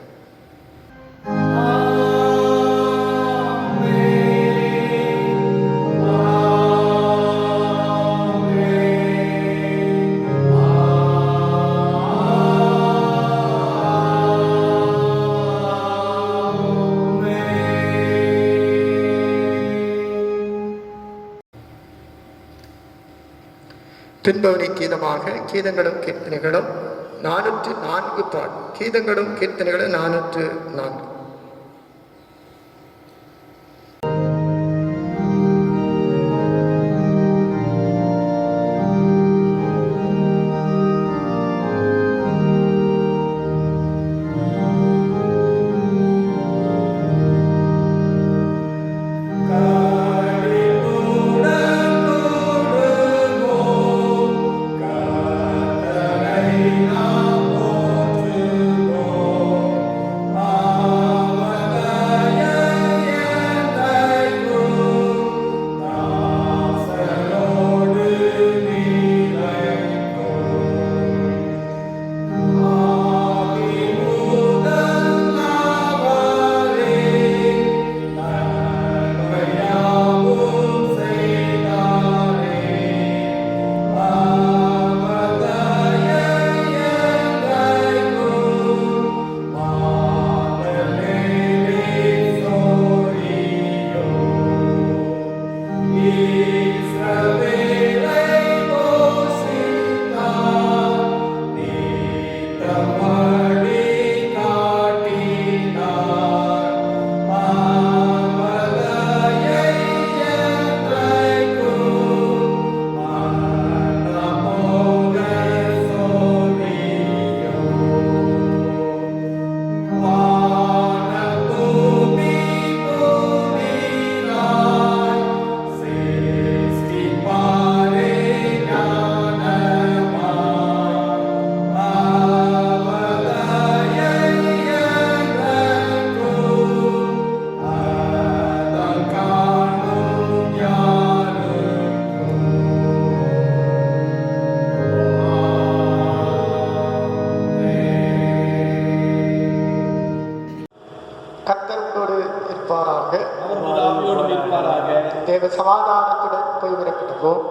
Speaker 1: பின்பவனி கீதமாக கீதங்களும் கீர்த்தனைகளும் 404 பாடல். கீதங்களும் கீர்த்தனைகளும் 404. கர்த்தரோடு இருப்பாராக. தேவ சமாதானத்துடன் போய் விடப்பட்டோம்.